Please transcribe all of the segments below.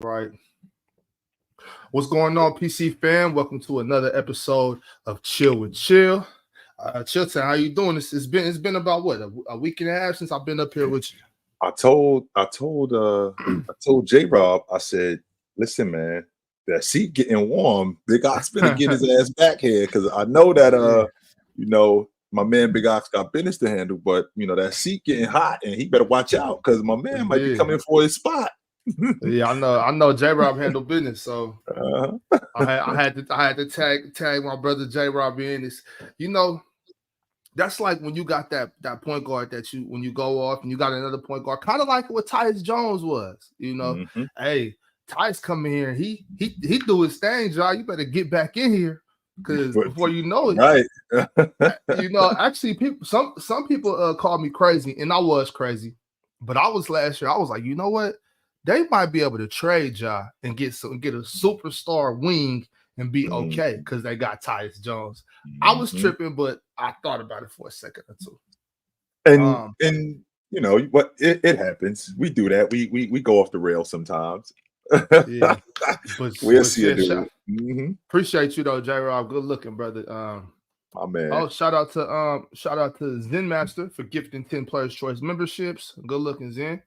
Right. What's going on, PC fam? Welcome to another episode of Chill with Chill. Chilton, how you doing? It's been about what a week and a half since I've been up here with you. I told J Rob, I said, listen, man, that seat getting warm. Big Ox finna get his ass back here because I know that my man Big Ox got business to handle, but that seat getting hot and he better watch out because my man might be coming for his spot. Yeah, I know. J Rob handle business, so I had to tag my brother J Rob in. It's that's like when you got that point guard that when you go off and you got another point guard, kind of like what Tyus Jones was. Hey, Tyus coming here, he do his thing, John. You better get back in here because before you know it, right? Actually, some people called me crazy, and I was crazy, but I was last year. I was like, you know what? They might be able to trade Ja and get a superstar wing and be okay because they got Tyus Jones. I was tripping, but I thought about it for a second or two. And what it happens. We do that. We go off the rails sometimes. Yeah, we'll see you do. Appreciate you though, J Rob. Good looking, brother. My man. Oh, shout out to Zen Master for gifting 10 Players Choice memberships. Good looking, Zen.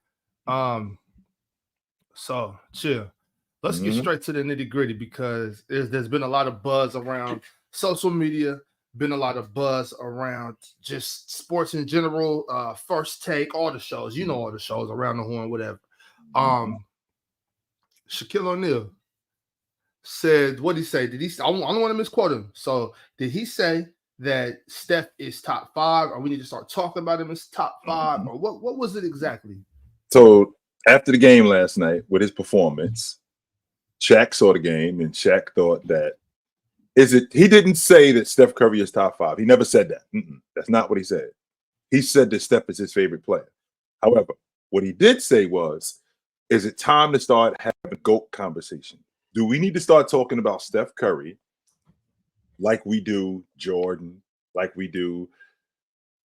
So chill. Let's get straight to the nitty gritty because there's been a lot of buzz around social media, been a lot of buzz around just sports in general, First Take, all the shows, all the shows, Around the Horn, whatever. Shaquille O'Neal said, what did he say? I don't want to misquote him. So did he say that Steph is top 5 or we need to start talking about him as top 5 or what was it exactly? So after the game last night with his performance, Shaq saw the game and Shaq thought that he didn't say that Steph Curry is top 5. He never said that. That's not what he said. He said that Steph is his favorite player. However, what he did say was, is it time to start having a GOAT conversation? Do we need to start talking about Steph Curry like we do Jordan, like we do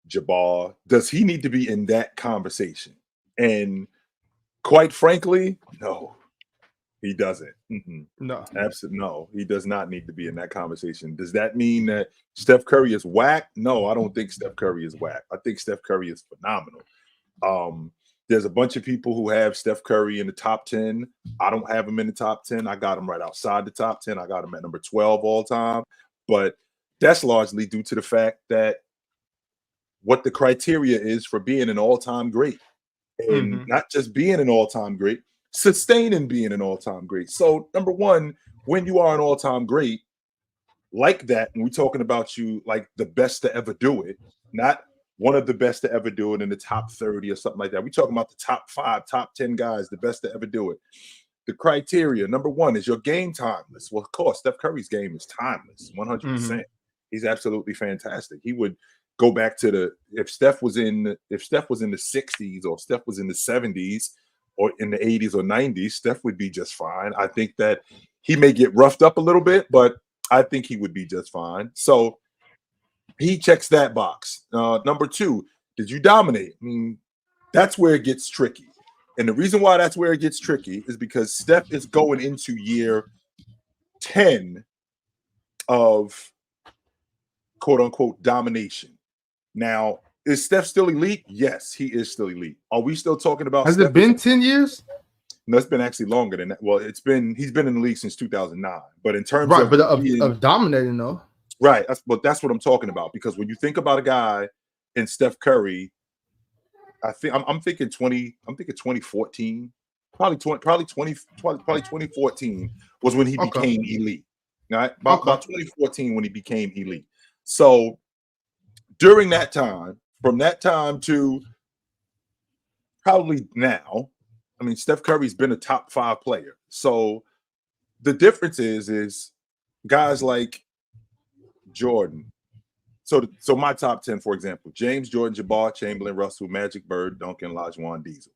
Jabbar? Does he need to be in that conversation? And quite frankly, no, he doesn't. No, absolutely no. He does not need to be in that conversation. Does that mean that Steph Curry is whack? No, I don't think Steph Curry is whack. I think Steph Curry is phenomenal. There's a bunch of people who have Steph Curry in the top 10. I don't have him in the top 10. I got him right outside the top 10. I got him at number 12 all time. But that's largely due to the fact that what the criteria is for being an all-time great. And not just being an all-time great, sustaining being an all-time great. So, number one, when you are an all-time great like that, and we're talking about you like the best to ever do it, not one of the best to ever do it in the top 30 or something like that. We're talking about the top 5, top 10 guys, the best to ever do it. The criteria, number one, is your game timeless? Well, of course, Steph Curry's game is timeless, 100%. He's absolutely fantastic. He would go back to if Steph was in the 60s or Steph was in the 70s or in the 80s or 90s, Steph would be just fine. I think that he may get roughed up a little bit, but I think he would be just fine. So he checks that box. Number two, did you dominate? I mean, that's where it gets tricky. And the reason why that's where it gets tricky is because Steph is going into year 10 of quote unquote domination. Now, is Steph still elite? Yes, he is still elite. Are we still talking about Has Steph? It been 10 years? No, it's been actually longer than that. Well, he's been in the league since 2009. But in terms of dominating though. Right. That's what I'm talking about. Because when you think about a guy in Steph Curry, I'm thinking 2014, probably 2014 was when he became elite. Right? About 2014 when he became elite. So during that time, from that time to probably now, I mean, Steph Curry's been a top 5 player. So the difference is guys like Jordan. So my top 10, for example, James, Jordan, Jabbar, Chamberlain, Russell, Magic, Bird, Duncan, Olajuwon, Diesel.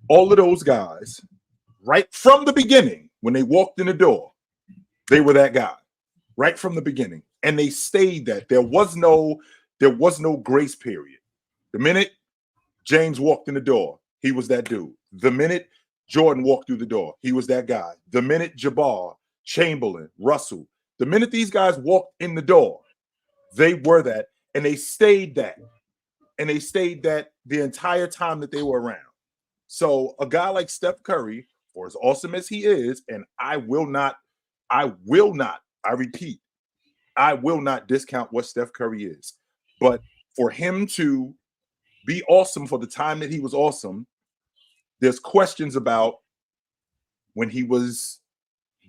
All of those guys, right from the beginning, when they walked in the door, they were that guy, right from the beginning. And they stayed that. There was no grace period. The minute James walked in the door, he was that dude. The minute Jordan walked through the door. He was that guy. The minute Jabbar, Chamberlain, Russell, the minute these guys walked in the door, they were that, and they stayed that. And they stayed that the entire time that they were around. So a guy like Steph Curry, for as awesome as he is, and I repeat, I will not discount what Steph Curry is. But for him to be awesome for the time that he was awesome, there's questions about when he was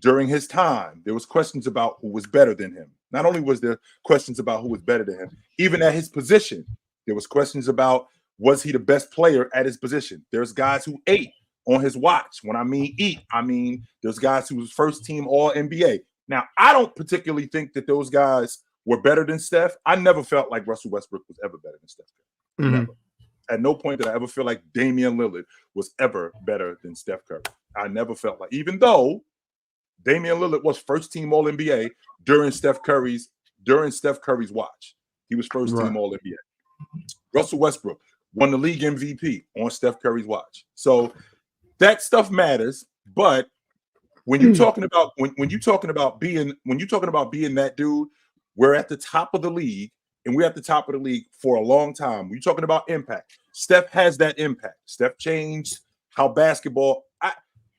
during his time. There was questions about who was better than him. Not only was there questions about who was better than him, even at his position, there was questions about was he the best player at his position. There's guys who ate on his watch. When I mean eat, I mean there's guys who was first team All NBA. Now, I don't particularly think that those guys were better than Steph. I never felt like Russell Westbrook was ever better than Steph. Never. At no point did I ever feel like Damian Lillard was ever better than Steph Curry. I never felt like, even though Damian Lillard was first team All NBA during Steph Curry's watch. He was first team All NBA. Russell Westbrook won the league MVP on Steph Curry's watch. So that stuff matters. But when you're talking about when you're talking about being that dude, we're at the top of the league, and we're at the top of the league for a long time. When you're talking about impact, Steph has that impact. Steph changed how basketball.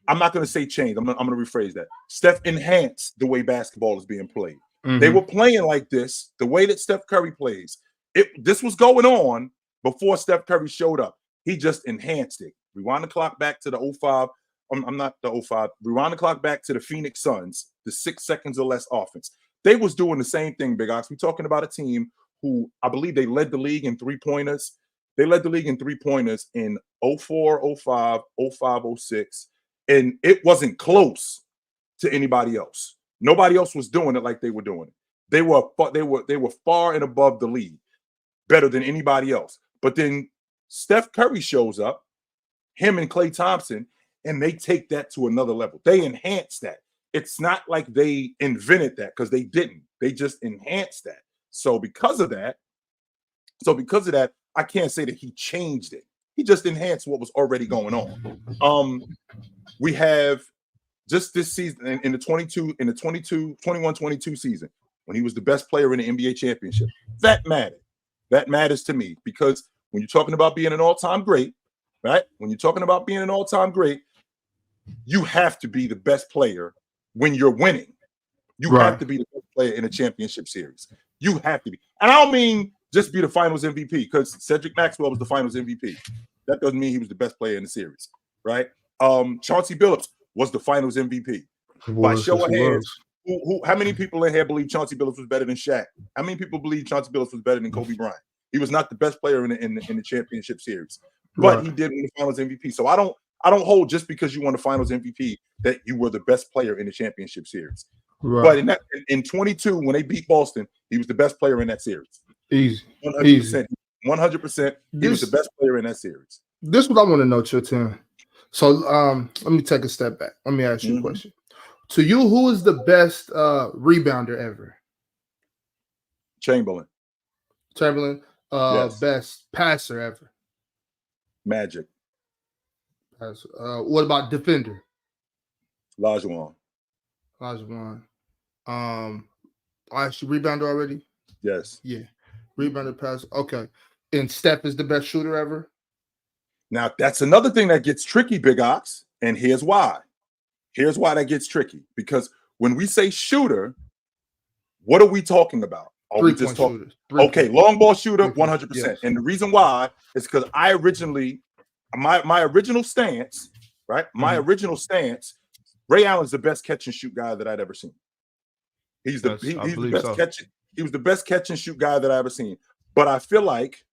I'm not going to say change. I'm going to rephrase that. Steph enhanced the way basketball is being played. They were playing like this, the way that Steph Curry plays. This was going on before Steph Curry showed up. He just enhanced it. Rewind the clock back to the 05. I'm not the 05. Rewind the clock back to the Phoenix Suns, the 6 seconds or less offense. They was doing the same thing, Big Ox. We're talking about a team who I believe they led the league in three-pointers. They led the league in three-pointers in 04, 05, 05, 06. And it wasn't close to anybody else. Nobody else was doing it like they were doing it. They were far and above the league, better than anybody else. But then Steph Curry shows up, him and Klay Thompson, and they take that to another level. They enhance that. It's not like they invented that, because they didn't. They just enhanced that. So because of that, I can't say that he changed it. He just enhanced what was already going on. We have just this season in the 21-22 season, when he was the best player in the NBA championship. That mattered. That matters to me, because when you're talking about being an all-time great, right? When you're talking about being an all-time great, you have to be the best player when you're winning. You have to be the best player in a championship series. You have to be. And I don't mean just be the finals MVP, because Cedric Maxwell was the finals MVP. That doesn't mean he was the best player in the series, right? Chauncey Billups was the finals MVP. By show of hands, how many people in here believe Chauncey Billups was better than Shaq? How many people believe Chauncey Billups was better than Kobe Bryant? He was not the best player in the championship series, but he did win the finals MVP. So I don't hold just because you won the finals MVP that you were the best player in the championship series. But in 22, when they beat Boston, he was the best player in that series. Easy. 100%. 100%. He was the best player in that series. This is what I want to know, Chilton. So let me take a step back. Let me ask you a question. To you, who is the best rebounder ever? Chamberlain. Yes. Best passer ever? Magic. What about defender? Olajuwon. I asked you rebounder already? Yes. Yeah. Rebounder, passer. Okay. And Steph is the best shooter ever? Now, that's another thing that gets tricky, Big Ox, and here's why. Here's why that gets tricky. Because when we say shooter, what are we talking about? Are we just talking? Okay, long ball shooter, 100%. Yes. And the reason why is because my original stance, right? My original stance, Ray Allen's the best catch and shoot guy that I'd ever seen. He was the best catch and shoot guy that I ever seen. But I feel like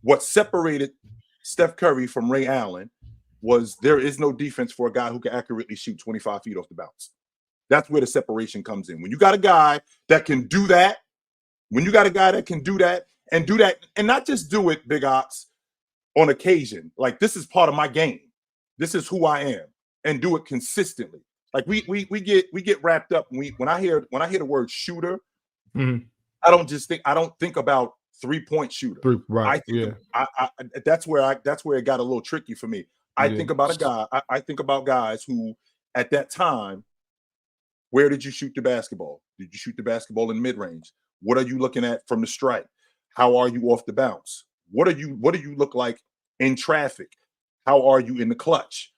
what separated Steph Curry from Ray Allen was there is no defense for a guy who can accurately shoot 25 feet off the bounce. That's where the separation comes in. When you got a guy that can do that, and not just do it, Big Ox, on occasion. Like, this is part of my game. This is who I am, and do it consistently. Like we get wrapped up when I hear the word shooter. I don't think about 3-point shooter. Right. That's where it got a little tricky for me. I think about a guy. I think about guys who, at that time, where did you shoot the basketball? Did you shoot the basketball in mid-range? What are you looking at from the stripe? How are you off the bounce? What do you look like in traffic? How are you in the clutch?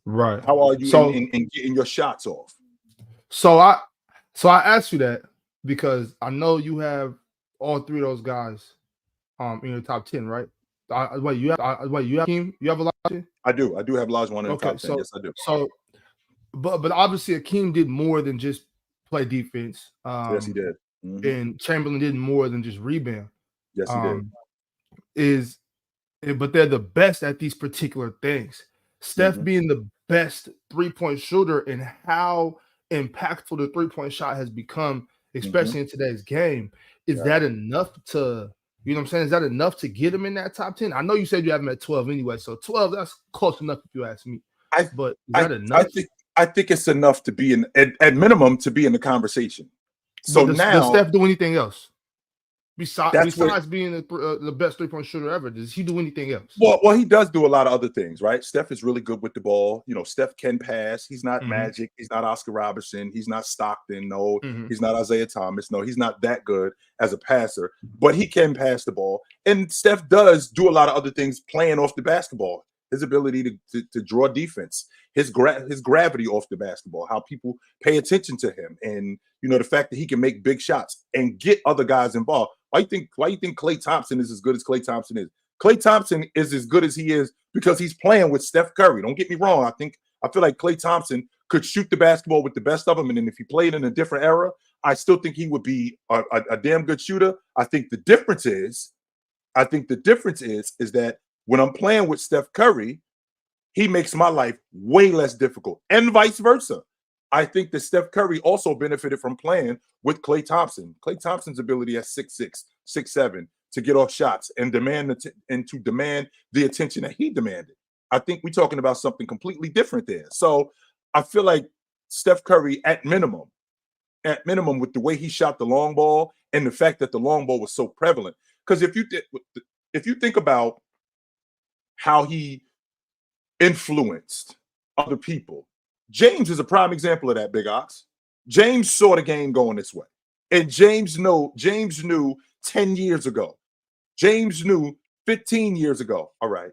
Right. How are you in getting your shots off? So I asked you that because I know you have all three of those guys in your top 10, right? Wait, you have Hakeem? You have Elijah? I do have Olajuwon in the top 10. Yes, I do. So but obviously Hakeem did more than just play defense. Yes, he did. Mm-hmm. And Chamberlain did more than just rebound. Yes, he did. But they're the best at these particular things. Steph being the best three-point shooter and how impactful the three-point shot has become, especially in today's game. Is that enough to, you know what I'm saying? Is that enough to get him in that top 10? I know you said you have him at 12 anyway, so 12, that's close enough if you ask me. But is that enough? I think it's enough to be in, at minimum, to be in the conversation. So does Steph do anything else? Besides being the best three-point shooter ever, does he do anything else? Well, he does do a lot of other things, right? Steph is really good with the ball. You know, Steph can pass. He's not Magic. He's not Oscar Robertson. He's not Stockton. No, he's not Isaiah Thomas. No, he's not that good as a passer, but he can pass the ball. And Steph does do a lot of other things playing off the basketball. His ability to draw defense, his gravity off the basketball, how people pay attention to him, and you know the fact that he can make big shots and get other guys involved. Why you think Klay Thompson is as good as Klay Thompson is? Klay Thompson is as good as he is because he's playing with Steph Curry. Don't get me wrong. I feel like Klay Thompson could shoot the basketball with the best of them, and then if he played in a different era, I still think he would be a damn good shooter. I think the difference is that when I'm playing with Steph Curry, he makes my life way less difficult, and vice versa. I think that Steph Curry also benefited from playing with Klay Thompson. Klay Thompson's ability at 6'6", 6'7", to get off shots and demand the attention that he demanded. I think we're talking about something completely different there. So I feel like Steph Curry, at minimum, with the way he shot the long ball and the fact that the long ball was so prevalent. Because if you think about how he influenced other people, James is a prime example of that, Big Ox. James saw the game going this way. And James knew 10 years ago. James knew 15 years ago. All right,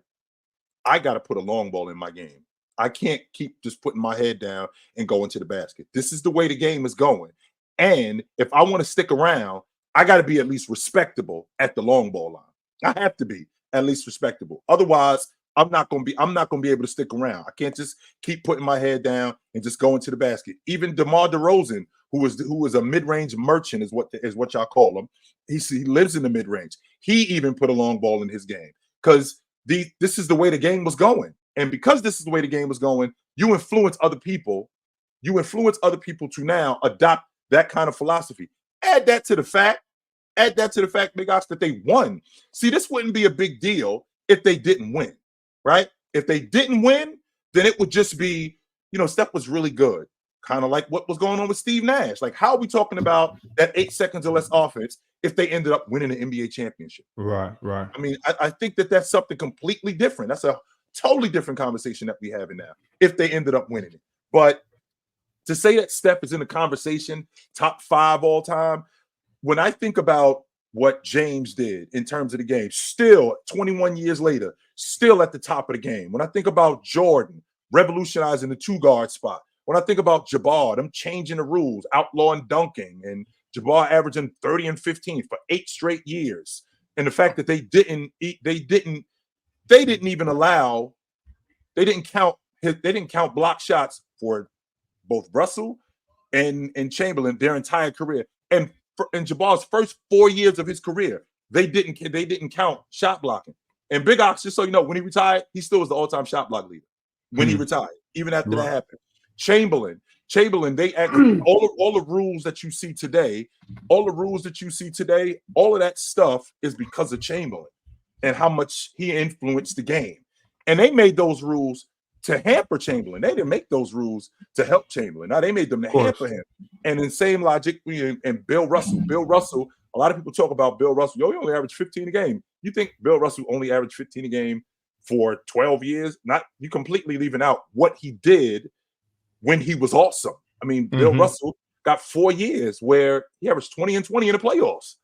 I got to put a long ball in my game. I can't keep just putting my head down and going to the basket. This is the way the game is going. And if I want to stick around, I got to be at least respectable at the long ball line. I have to be at least respectable. Otherwise, I'm not going to be able to stick around. I can't just keep putting my head down and just going to the basket. Even DeMar DeRozan, who was a mid-range merchant, is what y'all call him. He lives in the mid-range. He even put a long ball in his game because this is the way the game was going. And because this is the way the game was going, you influence other people. You influence other people to now adopt that kind of philosophy. Add that to the fact, Big Ox, that they won. See, this wouldn't be a big deal if they didn't win. Right? If they didn't win, then it would just be, Steph was really good. Kind of like what was going on with Steve Nash. Like, how are we talking about that 8 seconds or less offense if they ended up winning an NBA championship? Right. I mean, I think that's something completely different. That's a totally different conversation that we're having now if they ended up winning it. But to say that Steph is in the conversation, top 5 all time, when I think about what James did in terms of the game, still 21 years later, still at the top of the game. When I think about Jordan revolutionizing the 2-guard spot, when I think about Jabbar, them changing the rules, outlawing dunking, and Jabbar averaging 30 and 15 for 8 straight years, and the fact that they didn't count block shots for both Russell and Chamberlain their entire career, and in Jabbar's first 4 years of his career, they didn't count shot blocking. And Big Ox, just so you know, when he retired, he still was the all-time shot block leader when he retired, even after that happened. Chamberlain, they actually all the rules that you see today, all of that stuff is because of Chamberlain and how much he influenced the game. And they made those rules to hamper Chamberlain. They didn't make those rules to help Chamberlain. Now they made them to hamper him. And in same logic, and Bill Russell, a lot of people talk about Bill Russell. He only averaged 15 a game. You think Bill Russell only averaged 15 a game for 12 years. Not you completely leaving out what he did when he was awesome. I mean, Bill Russell got 4 years where he averaged 20 and 20 in the playoffs.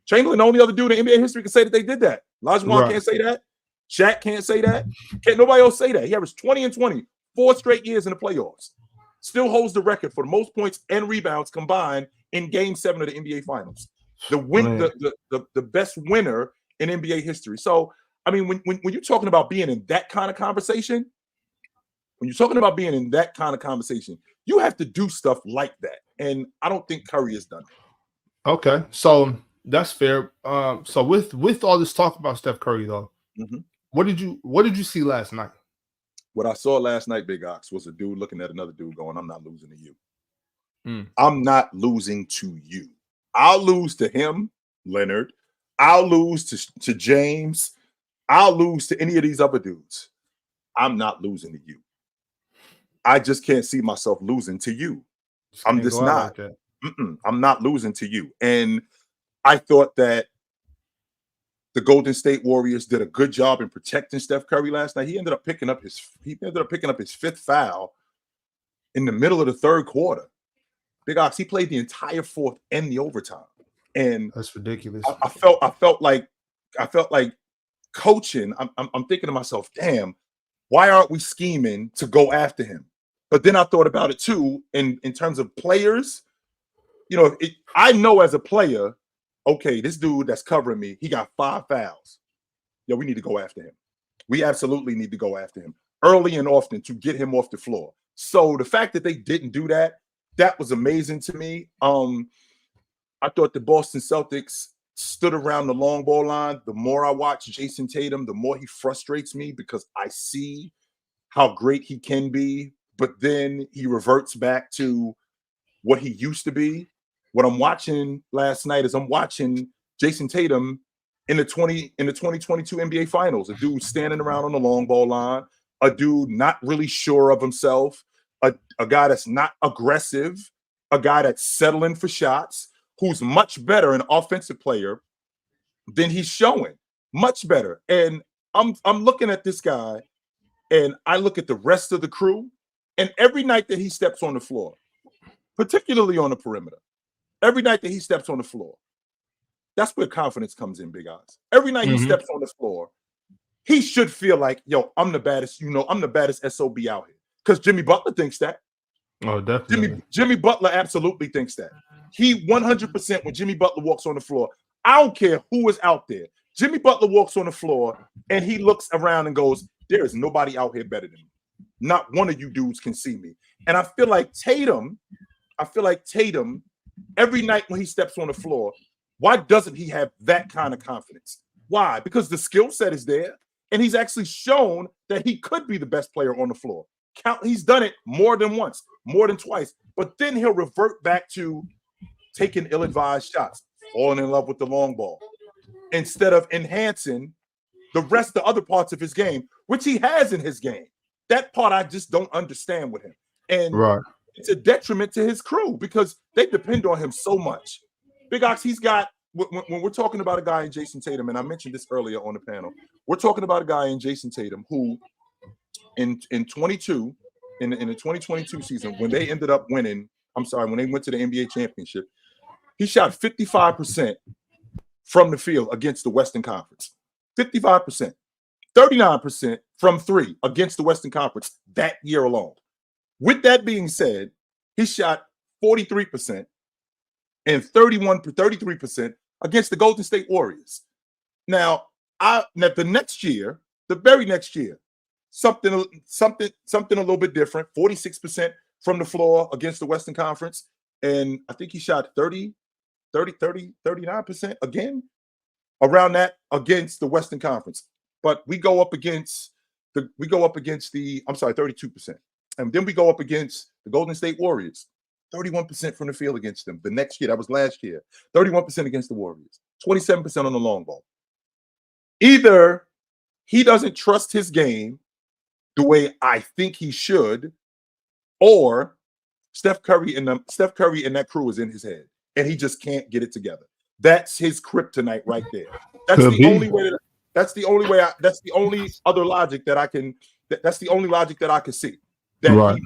Chamberlain, the only other dude in NBA history can say that they did that. Olajuwon can't say that. Shaq can't say that. Can't nobody else say that. He averaged 20 and 20, 4 straight years in the playoffs. Still holds the record for the most points and rebounds combined in Game 7 of the NBA Finals. The best winner in NBA history. So, I mean, when you're talking about being in that kind of conversation, you have to do stuff like that. And I don't think Curry has done that. Okay, so that's fair. So with all this talk about Steph Curry, though, what did you see last night? What I saw last night, Big Ox, was a dude looking at another dude going, I'm not losing to you. I'm not losing to you. I'll lose to him, Leonard. I'll lose to James. I'll lose to any of these other dudes. I'm not losing to you. I just can't see myself losing to you. I'm just not. Like I'm not losing to you. And I thought that the Golden State Warriors did a good job in protecting Steph Curry last night. He ended up picking up his 5th foul in the middle of the third quarter. Big Ox, he played the entire fourth and the overtime. And that's ridiculous. I felt like coaching. I'm thinking to myself, damn, why aren't we scheming to go after him? But then I thought about it too, in terms of players. You know, I know as a player, okay, this dude that's covering me, he got 5 fouls. Yeah, we need to go after him. We absolutely need to go after him early and often to get him off the floor. So the fact that they didn't do that, that was amazing to me. I thought the Boston Celtics stood around the long ball line. The more I watch Jason Tatum, the more he frustrates me because I see how great he can be, but then he reverts back to what he used to be. What I'm watching last night is I'm watching Jason Tatum in the 2022 NBA Finals. A dude standing around on the long ball line, a dude not really sure of himself, a guy that's not aggressive, a guy that's settling for shots, who's much better an offensive player than he's showing. Much better. And I'm looking at this guy, and I look at the rest of the crew, and every night that he steps on the floor, particularly on the perimeter, every night that he steps on the floor, that's where confidence comes in, Big Ox. Every night he steps on the floor, he should feel like, yo, I'm the baddest, I'm the baddest SOB out here. Because Jimmy Butler thinks that. Oh, definitely. Jimmy Butler absolutely thinks that. He 100%, when Jimmy Butler walks on the floor, I don't care who is out there. Jimmy Butler walks on the floor and he looks around and goes, there is nobody out here better than me. Not one of you dudes can see me. And I feel like Tatum, every night when he steps on the floor, why doesn't he have that kind of confidence? Why? Because the skill set is there, and he's actually shown that he could be the best player on the floor. He's done it more than once, more than twice, but then he'll revert back to taking ill-advised shots, falling in love with the long ball, instead of enhancing the other parts of his game, which he has in his game. That part I just don't understand with him. And it's a detriment to his crew because they depend on him so much. Big Ox, he's got, when we're talking about a guy in Jason Tatum, and I mentioned this earlier on the panel, we're talking about a guy in Jason Tatum who in the 2022 season, when they ended up winning, when they went to the NBA championship, he shot 55% from the field against the Western Conference. 55%. 39% from 3 against the Western Conference that year alone. With that being said, he shot 43% and 33% against the Golden State Warriors. Now the next year, the very next year, something a little bit different. 46% from the floor against the Western Conference, and I think he shot 39% again around that against the Western Conference. But we go up against the 32%. And then we go up against the Golden State Warriors, 31% from the field against them. The next year, that was last year, 31% against the Warriors, 27% on the long ball. Either he doesn't trust his game the way I think he should, or Steph Curry and that crew is in his head, and he just can't get it together. That's his kryptonite right there. That's the only way That's the only way. That's the only other logic that I can. That's the only logic that I can see. That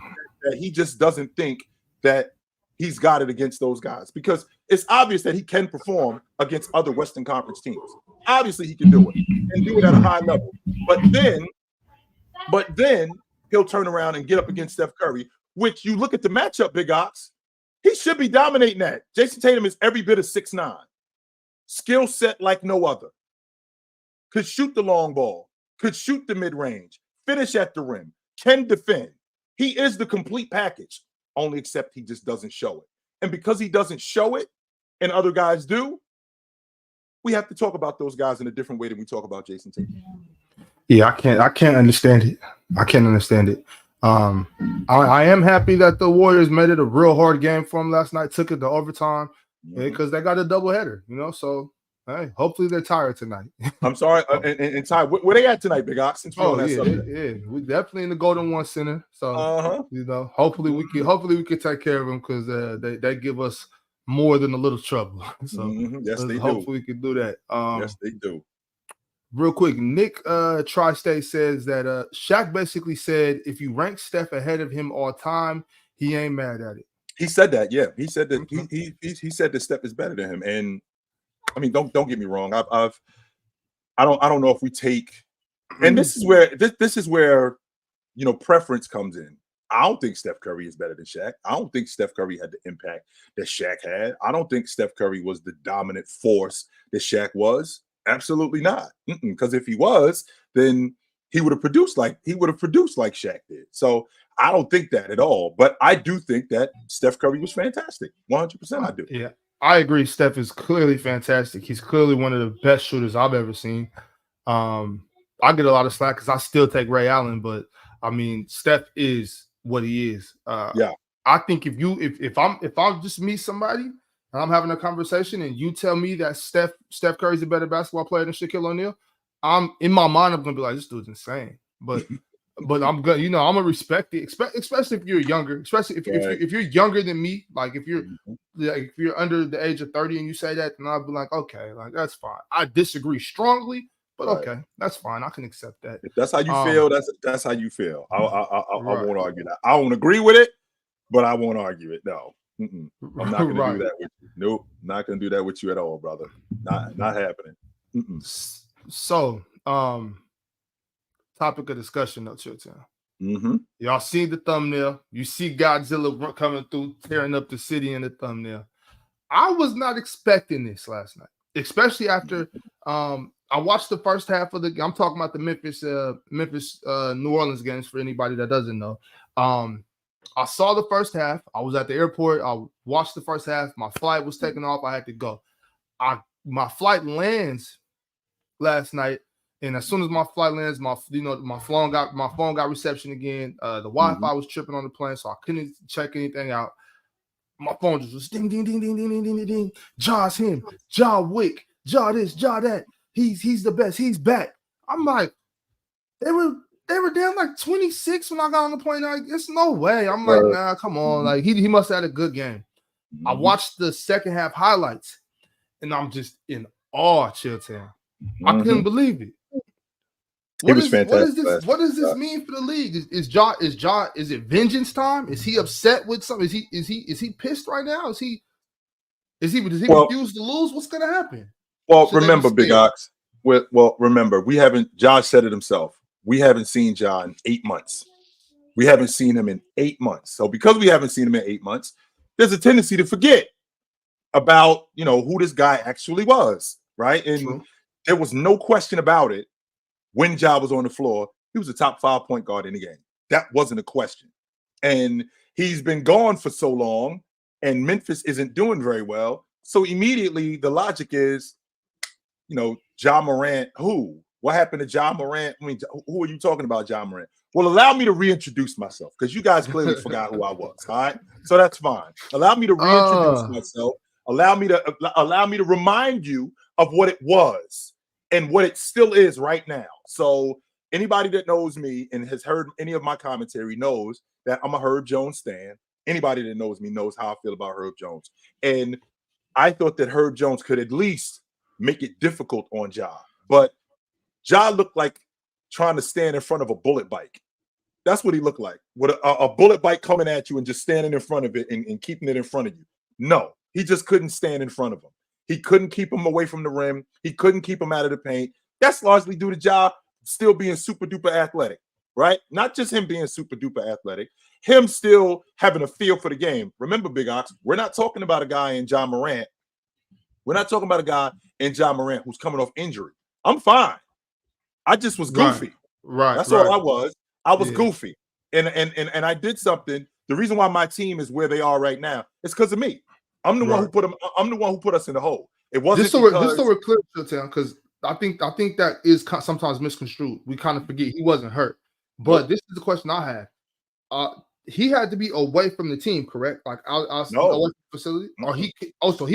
he just doesn't think that he's got it against those guys, because it's obvious that he can perform against other Western Conference teams. Obviously, he can do it and do it at a high level. But then he'll turn around and get up against Steph Curry, which you look at the matchup, Big Ox, he should be dominating that. Jason Tatum is every bit of 6'9", skill set like no other. Could shoot the long ball, could shoot the mid-range, finish at the rim, can defend. He is the complete package, only except he just doesn't show it. And because he doesn't show it and other guys do, we have to talk about those guys in a different way than we talk about Jason Tatum. Yeah, I can't understand it. I can't understand it. I am happy that the Warriors made it a real hard game for them last night, took it to overtime because they got a doubleheader, so hey, hopefully they're tired tonight. I'm sorry, and Ty, where they at tonight, Big Ox? Since we're we definitely in the Golden One Center, so hopefully we can take care of them because they give us more than a little trouble. So yes, they hopefully we can do that. Yes, they do. Real quick, Nick Tri-State says that Shaq basically said if you rank Steph ahead of him all time, he ain't mad at it. He said that, yeah. He said that he said that Steph is better than him. And I mean, don't get me wrong. I don't know if we take, and this is where preference comes in. I don't think Steph Curry is better than Shaq. I don't think Steph Curry had the impact that Shaq had. I don't think Steph Curry was the dominant force that Shaq was. Absolutely not. Because if he was, then he would have produced like Shaq did. So I don't think that at all. But I do think that Steph Curry was fantastic. 100% I do. Yeah, I agree. Steph is clearly fantastic. He's clearly one of the best shooters I've ever seen. I get a lot of slack because I still take Ray Allen, but I mean, Steph is what he is. Yeah. I think if I'm just meet somebody and I'm having a conversation and you tell me that Steph Curry's a better basketball player than Shaquille O'Neal, I'm in my mind, I'm gonna be like, this dude's insane. But I'm gonna, I'm gonna respect it, especially if you're younger, especially if you're younger than me, like if you're under the age of 30 and you say that, then I'll be like, okay, like that's fine. I disagree strongly, but okay, that's fine. I can accept that. If that's how you feel, that's how you feel. I won't argue that. I won't agree with it, but I won't argue it. No. I'm not going to do that with you. Nope, not going to do that with you at all, brother. Not happening. So, topic of discussion, though, Chilltown. Y'all seen the thumbnail. You see Godzilla coming through, tearing up the city in the thumbnail. I was not expecting this last night, especially after I watched the first half of the. I'm talking about the Memphis New Orleans games for anybody that doesn't know. I saw the first half. I was at the airport. I watched the first half. My flight was taking off. I had to go. My flight lands last night, and as soon as my flight lands, my phone got reception again. The Wi-Fi was tripping on the plane, so I couldn't check anything out. My phone just was ding, ding, ding, ding, ding, ding, ding, ding. Jaw's him. Jaw Wick. Jaw this. Jaw that. He's the best. He's back. I'm like, they were down like 26 when I got on the plane. Like, it's no way. I'm like, nah, come on. Like, he must have had a good game. I watched the second half highlights, and I'm just in awe, Chilltown. I couldn't believe it. What does this mean for the league? Is it vengeance time? Is he upset with something? Is he pissed right now? Does he refuse to lose? What's gonna happen? Well, remember, Big Ox. Remember, Josh said it himself. We haven't seen Ja in 8 months. We haven't seen him in 8 months. So because we haven't seen him in 8 months, there's a tendency to forget about, who this guy actually was, right? And there was no question about it when Ja was on the floor. He was a top 5 point guard in the game. That wasn't a question. And he's been gone for so long, and Memphis isn't doing very well. So immediately the logic is, Ja Morant, who? What happened to Ja Morant? I mean, who are you talking about, Ja Morant? Well, allow me to reintroduce myself because you guys clearly forgot who I was. All right, so that's fine. Allow me to reintroduce myself. Allow me to remind you of what it was and what it still is right now. So anybody that knows me and has heard any of my commentary knows that I'm a Herb Jones stan. Anybody that knows me knows how I feel about Herb Jones, and I thought that Herb Jones could at least make it difficult on Ja, but Ja looked like trying to stand in front of a bullet bike. That's what he looked like, with a bullet bike coming at you and just standing in front of it and keeping it in front of you. No, he just couldn't stand in front of him. He couldn't keep him away from the rim. He couldn't keep him out of the paint. That's largely due to Ja still being super duper athletic, right? Not just him being super duper athletic, him still having a feel for the game. Remember, Big Ox, we're not talking about a guy in Ja Morant. We're not talking about a guy in Ja Morant who's coming off injury. I'm fine. I just was goofy. Right. That's all I was. I was goofy. And I did something. The reason why my team is where they are right now is because of me. I'm the one who put them. I'm the one who put us in the hole. It wasn't just so we're clear, because I think that is sometimes misconstrued. We kind of forget he wasn't hurt. But this is the question I have. He had to be away from the team, correct? Like away from the facility, or he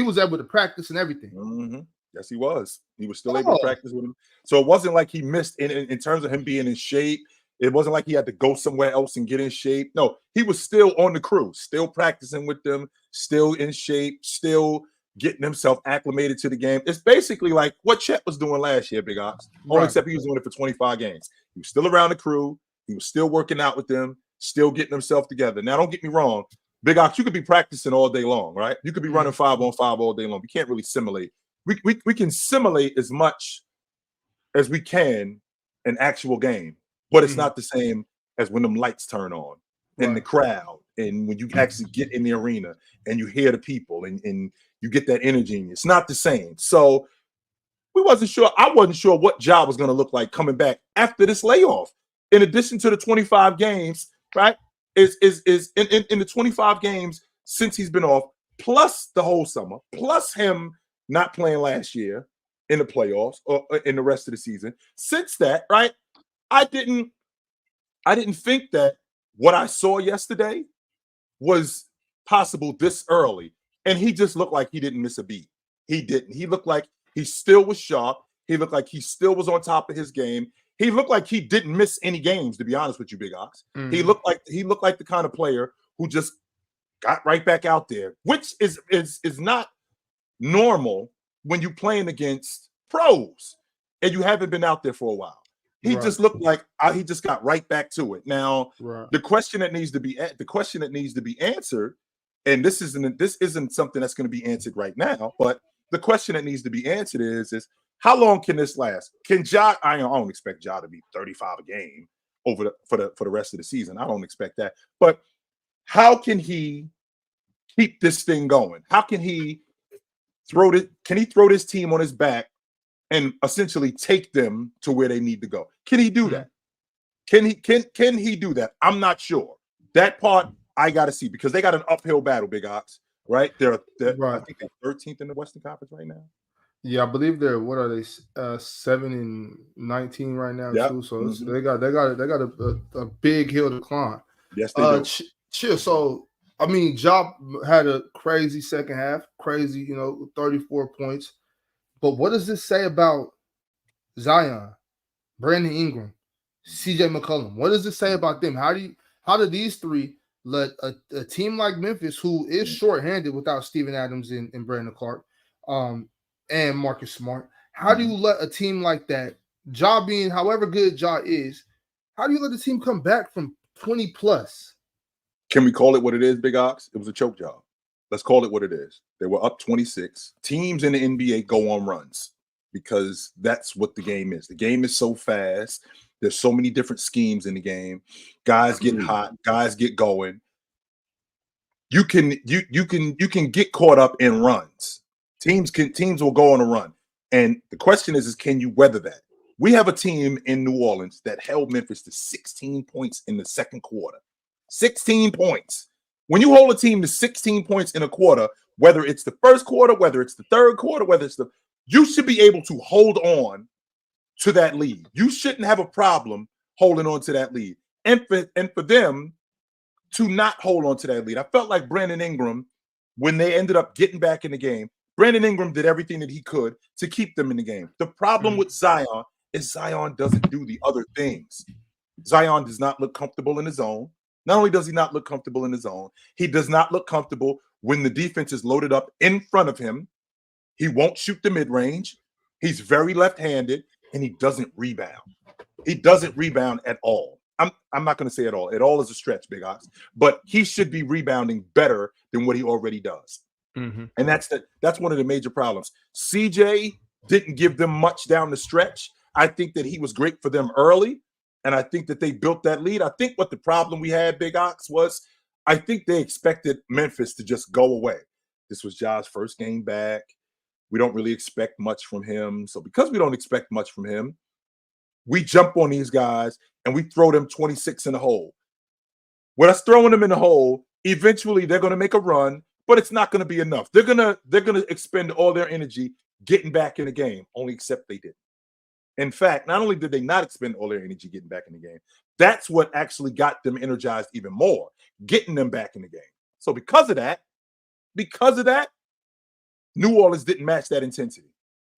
was able to practice and everything. Mm-hmm. Yes, he was. He was still able to practice with him. So it wasn't like he missed in terms of him being in shape. It wasn't like he had to go somewhere else and get in shape. No, he was still on the crew, still practicing with them, still in shape, still getting himself acclimated to the game. It's basically like what Chet was doing last year, Big Ox. Only except he was doing it for 25 games. He was still around the crew. He was still working out with them, still getting himself together. Now, don't get me wrong. Big Ox, you could be practicing all day long, right? You could be running 5-on-5 all day long. You can't really simulate. We can simulate as much as we can an actual game, but it's not the same as when them lights turn on and the crowd, and when you actually get in the arena and you hear the people and you get that energy in you. It's not the same. So we wasn't sure. I wasn't sure what Ja was going to look like coming back after this layoff. In addition to the 25 games, right? Is in the 25 games since he's been off, plus the whole summer, plus him not playing last year in the playoffs or in the rest of the season. Since that, right? I didn't think that what I saw yesterday was possible this early. And he just looked like he didn't miss a beat. He didn't. He looked like he still was sharp. He looked like he still was on top of his game. He looked like he didn't miss any games, to be honest with you, Big Ox. He looked like the kind of player who just got right back out there, which is not normal when you're playing against pros and you haven't been out there for a while. He just looked like he just got right back to it. Now, the question that needs to be answered, and this isn't something that's going to be answered right now, but the question that needs to be answered is how long can this last? Can Ja? I don't expect Ja to be 35 a game for the rest of the season. I don't expect that. But how can he keep this thing going? How can he throw this team on his back and essentially take them to where they need to go? Can he do that? Can he do that? I'm not sure. That part I got to see, because they got an uphill battle, Big Ox, right? They're I think they're 13th in the Western Conference right now. Yeah, I believe they're 7-19 right now too. So they got a big hill to climb. Yes, they do. Chill. So I mean, Ja had a crazy second half, 34 points. But what does this say about Zion, Brandon Ingram, CJ McCollum? What does this say about them? How do these three let a team like Memphis, who is shorthanded without Steven Adams and Brandon Clark, and Marcus Smart, how do you let a team like that, Ja being however good Ja is, how do you let the team come back from 20 plus? Can we call it what it is, Big Ox? It was a choke job. Let's call it what it is. They were up 26. Teams in the NBA go on runs because that's what the game is. The game is so fast. There's so many different schemes in the game. Guys get hot. Guys get going. You can get caught up in runs. Teams will go on a run. And the question is can you weather that? We have a team in New Orleans that held Memphis to 16 points in the second quarter. 16 points. When you hold a team to 16 points in a quarter, whether it's the first quarter, whether it's the third quarter, you should be able to hold on to that lead. You shouldn't have a problem holding on to that lead. And for them to not hold on to that lead, I felt like Brandon Ingram, when they ended up getting back in the game, Brandon Ingram did everything that he could to keep them in the game. The problem with Zion is Zion doesn't do the other things. Zion does not look comfortable in his zone. Not only does he not look comfortable in his zone, he does not look comfortable when the defense is loaded up in front of him. He won't shoot the mid-range. He's very left-handed. and he doesn't rebound. He doesn't rebound at all. I'm not going to say at all. At all is a stretch, Big Ox. But he should be rebounding better than what he already does. Mm-hmm. And that's one of the major problems. CJ didn't give them much down the stretch. I think that he was great for them early, and I think that they built that lead. I think what the problem we had, Big Ox, was I think they expected Memphis to just go away. This was Ja's first game back. We don't really expect much from him. So because we don't expect much from him, we jump on these guys and we throw them 26 in the hole. With us throwing them in the hole, eventually they're going to make a run, but it's not going to be enough. They're going to expend all their energy getting back in the game, only except they didn't. In fact, not only did they not expend all their energy getting back in the game, that's what actually got them energized even more, getting them back in the game. So because of that, New Orleans didn't match that intensity.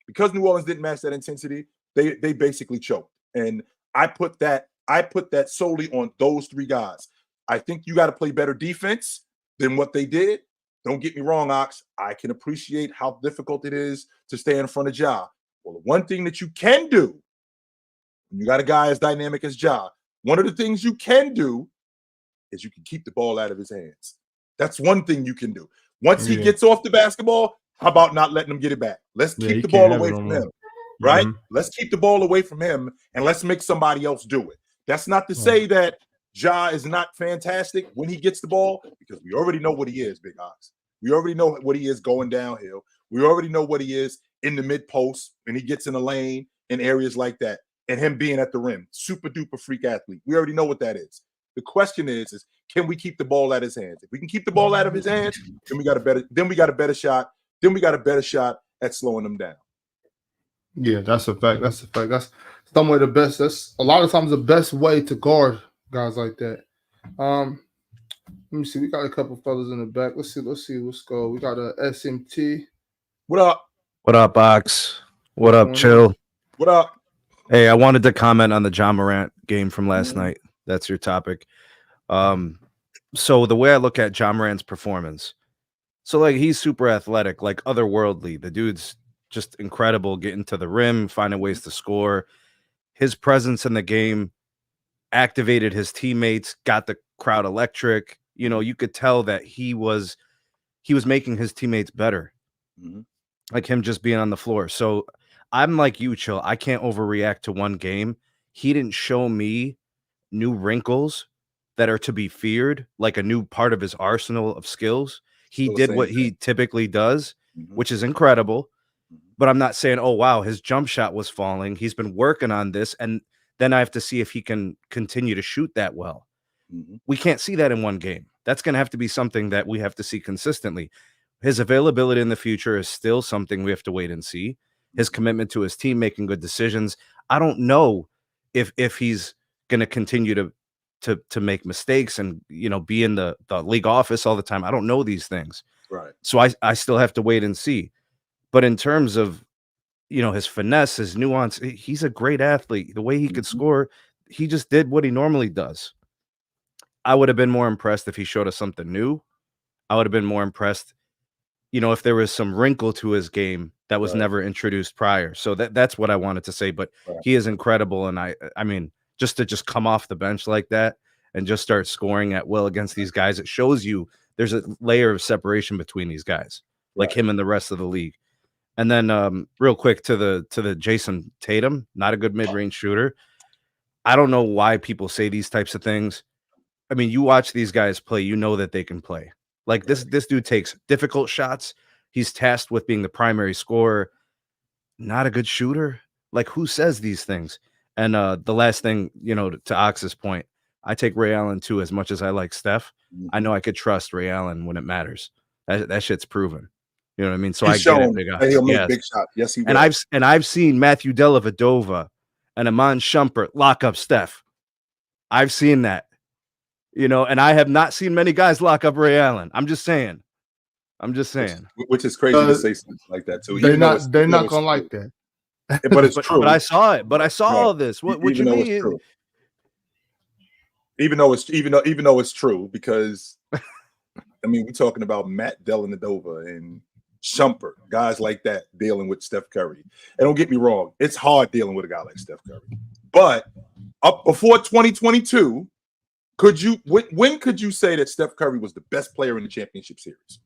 Because New Orleans didn't match that intensity, they basically choked. And I put that solely on those three guys. I think you got to play better defense than what they did. Don't get me wrong, Ox. I can appreciate how difficult it is to stay in front of Ja. Well, the one thing that you can do, when you got a guy as dynamic as Ja, one of the things you can do is you can keep the ball out of his hands. That's one thing you can do. Once he gets off the basketball, how about not letting him get it back? Let's keep the ball away from him, right? Mm-hmm. Let's keep the ball away from him, and let's make somebody else do it. That's not to say that Ja is not fantastic when he gets the ball, because we already know what he is, Big Ox. We already know what he is going downhill. We already know what he is in the mid post when he gets in the lane in areas like that, and him being at the rim. Super duper freak athlete. We already know what that is. The question is can we keep the ball out of his hands? If we can keep the ball out of his hands, then we got a better shot. Then we got a better shot at slowing them down. Yeah, that's a fact. That's some way the best. That's a lot of times the best way to guard guys like that. Let me see. We got a couple fellas in the back. Let's see. Let's go. We got a SMT. What up? What up, Box? What up, Chill? What up? Hey, I wanted to comment on the Ja Morant game from last night. That's your topic. So the way I look at Ja Morant's performance, so like he's super athletic, like otherworldly. The dude's just incredible, getting to the rim, finding ways to score. His presence in the game activated his teammates, got the crowd electric. You know, you could tell that he was making his teammates better. Mm-hmm. Like him just being on the floor. So I'm like you, Chill. I can't overreact to one game. He didn't show me new wrinkles that are to be feared, like a new part of his arsenal of skills. He did what he typically does, which is incredible. But I'm not saying, oh, wow, his jump shot was falling. He's been working on this. And then I have to see if he can continue to shoot that well. We can't see that in one game. That's going to have to be something that we have to see consistently. His availability in the future is still something we have to wait and see. His commitment to his team, making good decisions. I don't know if he's going to continue to make mistakes and, you know, be in the league office all the time. I don't know these things. Right. So I still have to wait and see. But in terms of, you know, his finesse, his nuance, he's a great athlete. The way he could score, he just did what he normally does. I would have been more impressed if he showed us something new. I would have been more impressed, you know, if there was some wrinkle to his game that was never introduced prior. So that's what I wanted to say. But he is incredible. And I mean, just to come off the bench like that and just start scoring at will against these guys, it shows you there's a layer of separation between these guys, like him and the rest of the league. And then real quick to the Jason Tatum, not a good mid-range shooter. I don't know why people say these types of things. I mean, you watch these guys play, you know that they can play. Like this dude takes difficult shots. He's tasked with being the primary scorer. Not a good shooter. Like, who says these things? And the last thing, you know, to Ox's point, I take Ray Allen too. As much as I like Steph, I know I could trust Ray Allen when it matters. That shit's proven. You know what I mean? So He's I get it, big he'll make big shots. Yes, he will. And I've seen Matthew Dellavedova and Iman Shumpert lock up Steph. I've seen that. You know, and I have not seen many guys lock up Ray Allen. I'm just saying. Which is crazy to say something like that too. They're not gonna like that. But it's true. But I saw it. But I saw all this. What you mean? Even though it's true, because I mean, we're talking about Matt Dellavedova and Shumpert, guys like that dealing with Steph Curry. And don't get me wrong, it's hard dealing with a guy like Steph Curry. But up before 2022, when could you say that Steph Curry was the best player in the championship series?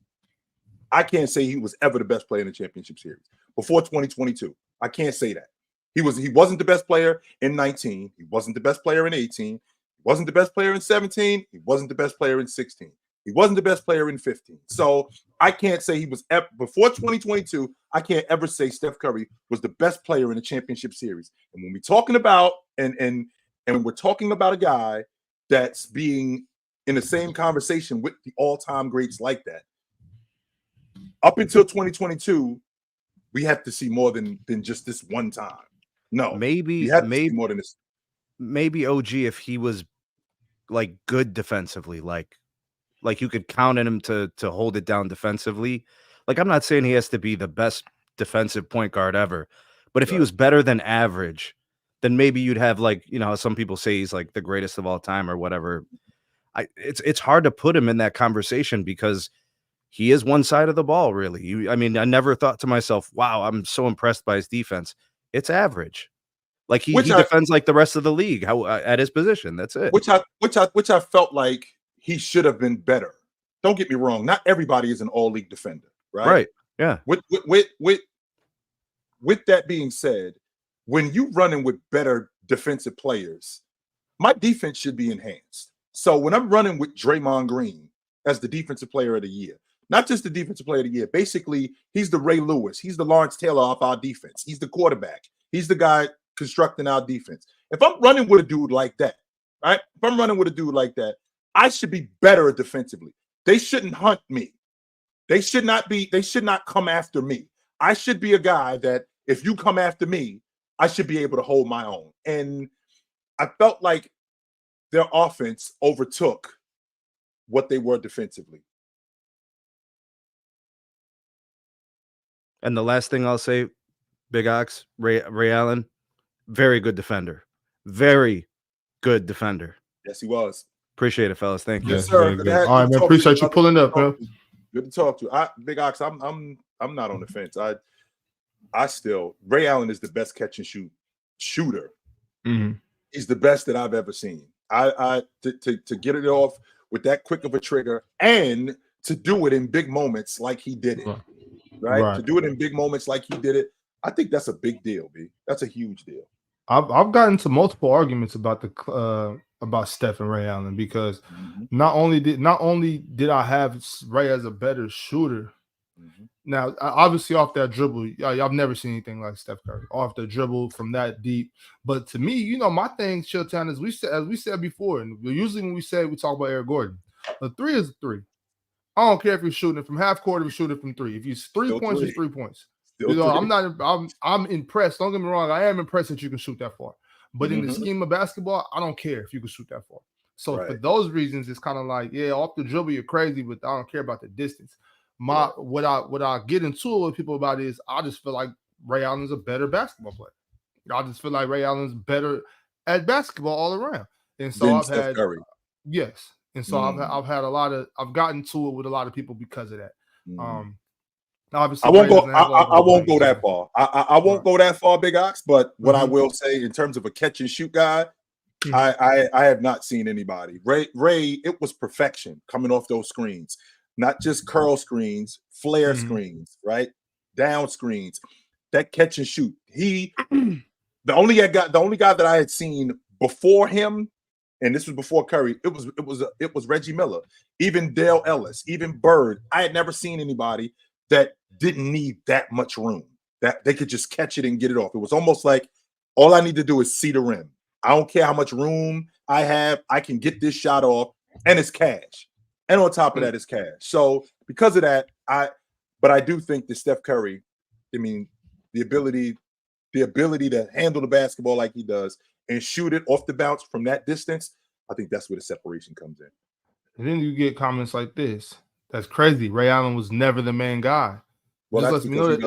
I can't say he was ever the best player in the championship series before 2022. I can't say that. He wasn't the best player in 19. He wasn't the best player in 18. He wasn't the best player in 17. He wasn't the best player in 16. He wasn't the best player in 15. So I can't say he was before 2022. I can't ever say Steph Curry was the best player in the championship series. And when we're talking about and we're talking about a guy that's being in the same conversation with the all-time greats like that, up until 2022, we have to see more than just this one time. No, maybe more than this. Maybe OG, if he was like good defensively, like you could count on him to hold it down defensively. Like, I'm not saying he has to be the best defensive point guard ever, but if he was better than average, then maybe you'd have, like, you know, how some people say he's like the greatest of all time or whatever. It's hard to put him in that conversation because he is one side of the ball, really. I mean, I never thought to myself, wow, I'm so impressed by his defense. It's average. Like he defends like the rest of the league at his position. That's it. Which I felt like he should have been better. Don't get me wrong. Not everybody is an all-league defender, right? Right. Yeah. With that being said, when you running with better defensive players, my defense should be enhanced. So when I'm running with Draymond Green as the defensive player of the year, not just the defensive player of the year, basically he's the Ray Lewis, he's the Lawrence Taylor of our defense, he's the quarterback, he's the guy constructing our defense. If I'm running with a dude like that, right? If I'm running with a dude like that, I should be better defensively. They shouldn't hunt me. They should not come after me. I should be a guy that if you come after me, I should be able to hold my own. And I felt like their offense overtook what they were defensively. And the last thing I'll say, Big Ox, Ray Allen, very good defender. Very good defender. Yes, he was. Appreciate it, fellas. Thank you. Yes, sir. All right, man. Appreciate you pulling up, man. Good to talk to you. Big Ox, I'm not on the fence. I still, Ray Allen is the best catch and shoot shooter. Mm-hmm. He's the best that I've ever seen. To get it off with that quick of a trigger and to do it in big moments like he did it. Right? To do it in big moments like he did it, I think that's a big deal, B. That's a huge deal. I've gotten to multiple arguments about about Steph and Ray Allen because not only did I have Ray as a better shooter. Now, obviously, off that dribble, I've never seen anything like Steph Curry off the dribble from that deep. But to me, you know, my thing, Chilltown, as we said before, and usually when we talk about Eric Gordon, a three is a three. I don't care if you're shooting it from half court or you're shooting it from three. If it's 3 points, it's 3 points. You know, I'm impressed. Don't get me wrong. I am impressed that you can shoot that far. But in the scheme of basketball, I don't care if you can shoot that far. So for those reasons, it's kind of like, yeah, off the dribble, you're crazy, but I don't care about the distance. What I get into it with people about is I just feel like Ray Allen's a better basketball player. I just feel like Ray Allen's better at basketball all around. And so I've had Curry. Yes. And so I've gotten to it with a lot of people because of that. Obviously, I won't go that far. I won't go that far, Big Ox. But what I will say in terms of a catch and shoot guy, I have not seen anybody. Ray, it was perfection coming off those screens, not just curl screens, flare screens, right? Down screens. That catch and shoot. The only guy that I had seen before him, and this was before Curry, it was Reggie Miller, even Dale Ellis, even Bird. I had never seen anybody that didn't need that much room, that they could just catch it and get it off. It was almost like all I need to do is see the rim. I don't care how much room I have. I can get this shot off, and it's cash. And on top of that, it's cash. So because of that, I do think that Steph Curry, I mean, the ability to handle the basketball like he does and shoot it off the bounce from that distance, I think that's where the separation comes in. And then you get comments like this. That's crazy. Ray Allen was never the main guy. Well, just lets me know that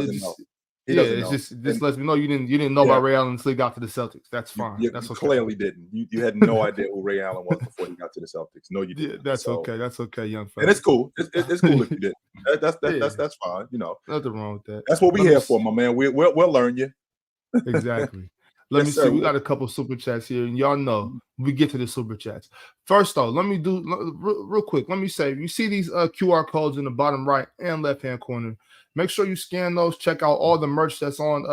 this lets me know you didn't know about Ray Allen until he got to the Celtics. That's fine. That's okay. Clearly didn't. You had no idea who Ray Allen was before he got to the Celtics. No, you didn't. That's okay. That's okay, young fella. And it's cool. It's cool if you did. That's fine. You know, nothing wrong with that. That's what we here for, my man. We'll learn you. Exactly. Let me see. We got a couple super chats here, and y'all know we get to the super chats. First, though, let me do real quick. Let me say, you see these QR codes in the bottom right and left hand corner. Make sure you scan those. Check out all the merch that's on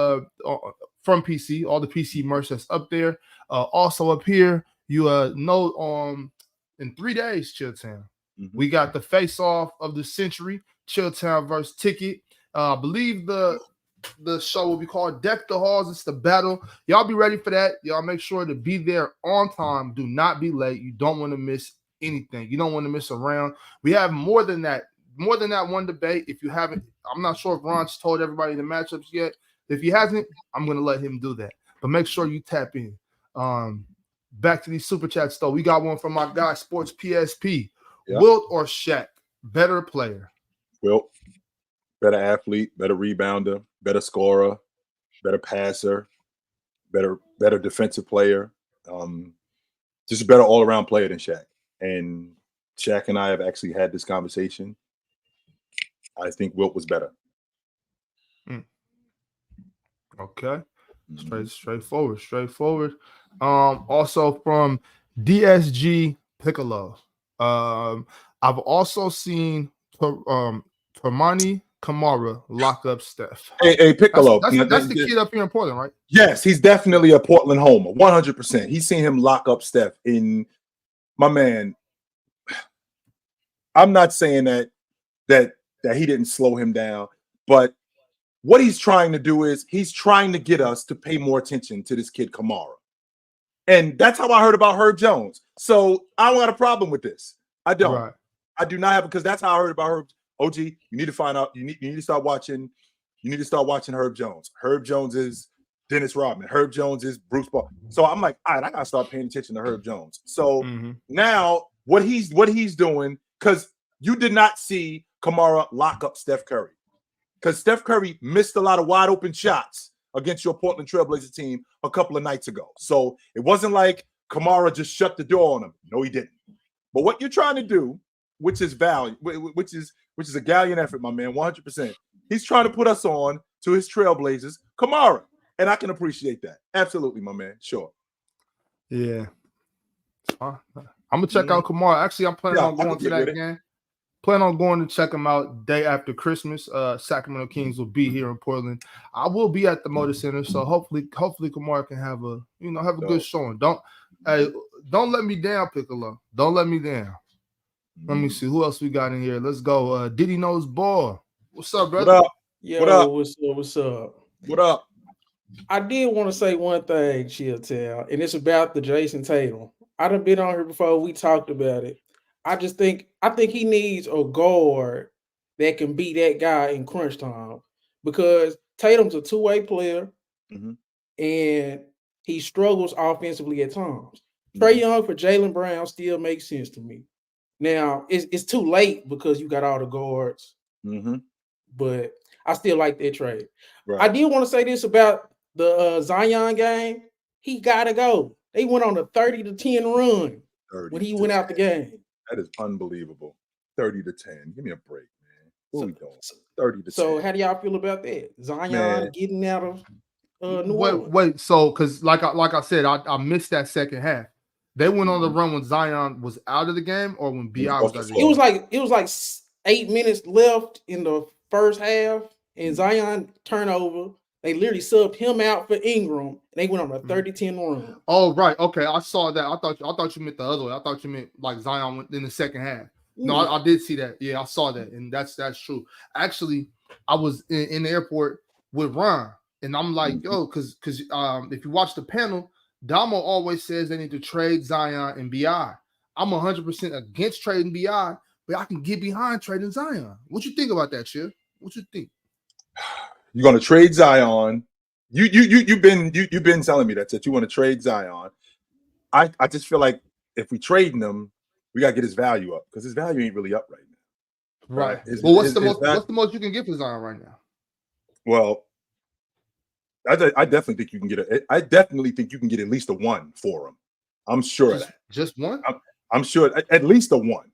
from PC, all the PC merch that's up there. Also up here, you know, in 3 days, Chilltown, we got the face off of the century, Chilltown versus Ticket. I believe the show will be called Deck the Halls. It's the battle. Y'all be ready for that. Y'all make sure to be there on time. Do not be late. You don't want to miss anything. You don't want to miss a round. We have more than that one debate. If you haven't, I'm not sure if Ron's told everybody the matchups yet. If he hasn't, I'm going to let him do that. But make sure you tap in. Back to these super chats, though. We got one from my guy, Sports PSP. Yep. Wilt or Shaq? Better player? Wilt. Better athlete, better rebounder, better scorer, better passer, better defensive player. Just a better all-around player than Shaq. And Shaq and I have actually had this conversation. I think Wilt was better. Okay. Straightforward. Also from DSG Piccolo. I've also seen Termani Kamara lock up Steph. Hey, Piccolo. That's the kid up here in Portland, right? Yes, he's definitely a Portland homer, 100%. He's seen him lock up Steph. In my man, I'm not saying that he didn't slow him down, but what he's trying to do is he's trying to get us to pay more attention to this kid Kamara. And that's how I heard about Herb Jones. So I don't got a problem with this. I don't. Right. I do not have, because that's how I heard about Herb. OG, you need to find out. You need to start watching. You need to start watching Herb Jones. Herb Jones is Dennis Rodman. Herb Jones is Bruce Ball. So I'm like, all right, I gotta start paying attention to Herb Jones. So now what he's doing, because you did not see Kamara lock up Steph Curry, because Steph Curry missed a lot of wide open shots against your Portland Trailblazer team a couple of nights ago. So it wasn't like Kamara just shut the door on him. No, he didn't. But what you're trying to do, which is a gallant effort, my man, 100%. He's trying to put us on to his Trailblazers, Kamara, and I can appreciate that. Absolutely, my man. Sure. Yeah. I'm gonna check out Kamara. Actually, I'm planning on going to that game. Plan on going to check him out day after Christmas. Sacramento Kings will be here in Portland. I will be at the Motor Center, so hopefully Kamara can have a good showing. Don't let me down, Piccolo. Don't let me down. Let me see who else we got in here. Let's go. Diddy knows ball. What's up, brother? What up? Yo, what up? What's up? What up? I did want to say one thing, Chilltown, and it's about the Jason Tatum. I done been on here before. We talked about it. I think he needs a guard that can be that guy in crunch time, because Tatum's a two-way player, and he struggles offensively at times. Trae Young for Jaylen Brown still makes sense to me. Now, it's too late because you got all the guards, but I still like that trade. Right. I did want to say this about the Zion game. He got to go. They went on a 30-10 run when he went out the game. That is unbelievable. 30-10. Give me a break, man. What are we doing? 30-10. So how do y'all feel about that? Zion getting out of New Orleans? Wait. So, because like I said, I missed that second half. They went on the run when Zion was out of the game, or when BI was out of the game? It was like 8 minutes left in the first half, and Zion turnover. They literally subbed him out for Ingram, and they went on a 30-10 run. Oh, right. Okay, I saw that. I thought you meant the other way. I thought you meant like Zion went in the second half. No, I did see that. Yeah, I saw that, and that's true. Actually, I was in the airport with Ron, and I'm like, yo, because if you watch the panel, Damo always says they need to trade Zion and BI. I'm 100% against trading BI, but I can get behind trading Zion. What you think about that, Chip? What you think? You're gonna trade Zion. You've been telling me that you want to trade Zion. I just feel like if we trade him, we gotta get his value up, because his value ain't really up right now. Right. Well, what's the most you can get for Zion right now? Well, I definitely think you can get I definitely think you can get at least a 1 for him. I'm sure of that. Just one? I'm sure at least a 1.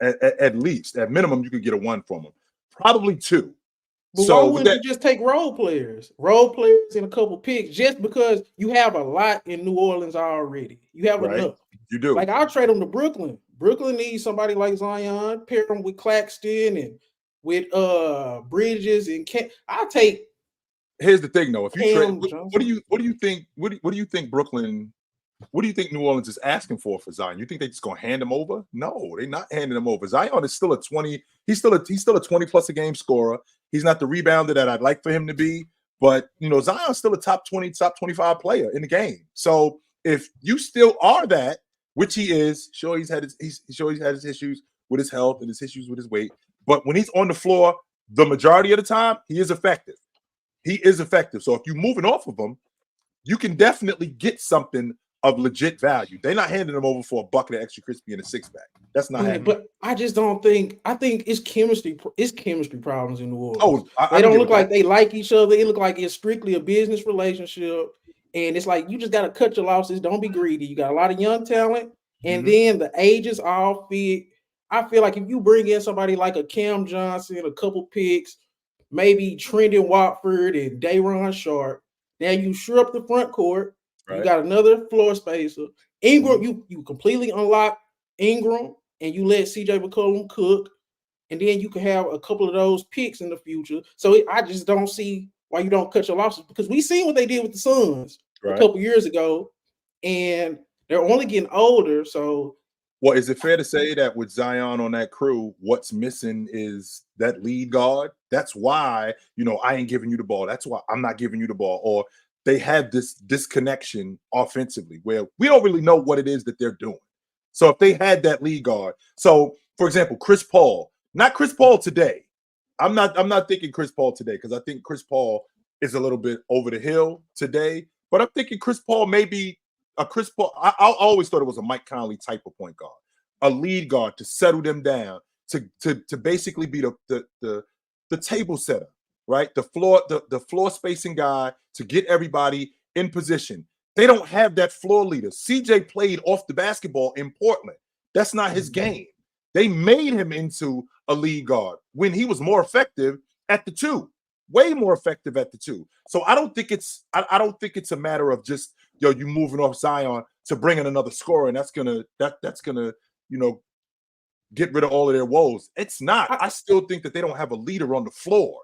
At least, at minimum, you could get a 1 from him. Probably 2. But So why wouldn't you just take role players and a couple picks just because you have a lot in New Orleans already? You have enough. You do. Like, I'll trade them to Brooklyn. Brooklyn needs somebody like Zion, pair them with Claxton and with Bridges and I'll take. Here's the thing, though. If you trade, Johnson. what do you think Brooklyn? What do you think New Orleans is asking for Zion? You think they're just gonna hand him over? No, they're not handing him over. Zion is still a 20. He's still a 20+ a game scorer. He's not the rebounder that I'd like for him to be, but Zion's still a top 20, top 25 player in the game. So if you still are that, which he is, sure he's had his issues with his health and his issues with his weight, but when he's on the floor, the majority of the time, he is effective. So if you're moving off of him, you can definitely get something of legit value. They're not handing them over for a bucket of extra crispy and a 6-pack. That's not happening. But I just don't think. I think it's chemistry. It's chemistry problems in New Orleans. They don't look like they like each other. It look like it's strictly a business relationship, and it's like you just got to cut your losses. Don't be greedy. You got a lot of young talent, and then the ages all fit. I feel like if you bring in somebody like a Cam Johnson, a couple picks, maybe Trendon Watford and Day'Ron Sharpe, now you shore up the front court. You got another floor spacer. Ingram, you completely unlock Ingram and you let CJ McCollum cook, and then you can have a couple of those picks in the future. So I just don't see why you don't cut your losses, because we seen what they did with the Suns a couple years ago, and they're only getting older. So, well, is it fair to say that with Zion on that crew, what's missing is that lead guard? That's why I ain't giving you the ball. That's why I'm not giving you the ball. Or they have this disconnection offensively where we don't really know what it is that they're doing. So if they had that lead guard, so for example, Chris Paul, not Chris Paul today. I'm not thinking Chris Paul today, because I think Chris Paul is a little bit over the hill today. But I'm thinking Chris Paul maybe a Chris Paul. I always thought it was a Mike Conley type of point guard, a lead guard to settle them down, to basically be the table setter. Right, the floor spacing guy to get everybody in position. They don't have that floor leader. CJ played off the basketball in Portland. That's not his game. They made him into a lead guard when he was more effective at the 2, way more effective at the 2. So I don't think it's a matter of just you moving off Zion to bring in another scorer, and that's gonna get rid of all of their woes. It's not. I still think that they don't have a leader on the floor.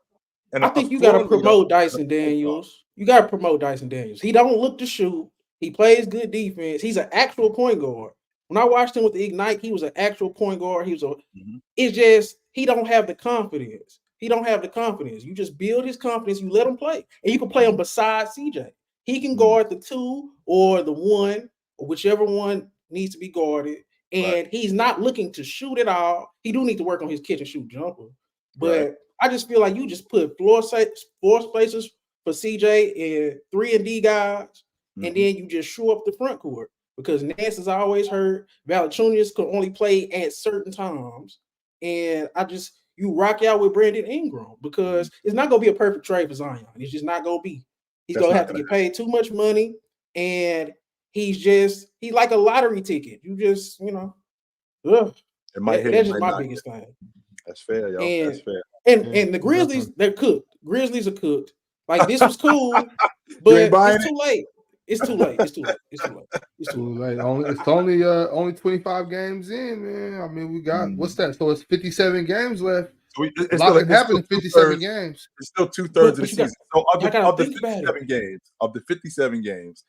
And I think you got to promote Dyson Daniels. You got to promote Dyson Daniels. He don't look to shoot. He plays good defense. He's an actual point guard. When I watched him with the Ignite, he was an actual point guard. It's just he don't have the confidence. You just build his confidence. You let him play, and you can play him beside CJ. He can guard the 2 or the 1, or whichever one needs to be guarded. And he's not looking to shoot at all. He do need to work on his catch and shoot jumper, but I just feel like you just put floor spaces for CJ and 3 and D guys, and then you just shore up the front court, because Nance is always hurt. Valanciunas can only play at certain times, and you rock out with Brandon Ingram, because it's not gonna be a perfect trade for Zion. It's just not gonna be. He's gonna have to get paid too much money, and he's like a lottery ticket. You just that's just my biggest thing. That's fair, y'all. That's fair. And the Grizzlies, they're cooked. Grizzlies are cooked. Like, this was cool, but it's too late. It's too late. It's too late. Only 25 games in, man. I mean, we got what's that? So it's 57 games left. So a lot can happen in 57 games. It's still 2/3 of the season. So of the 57 games,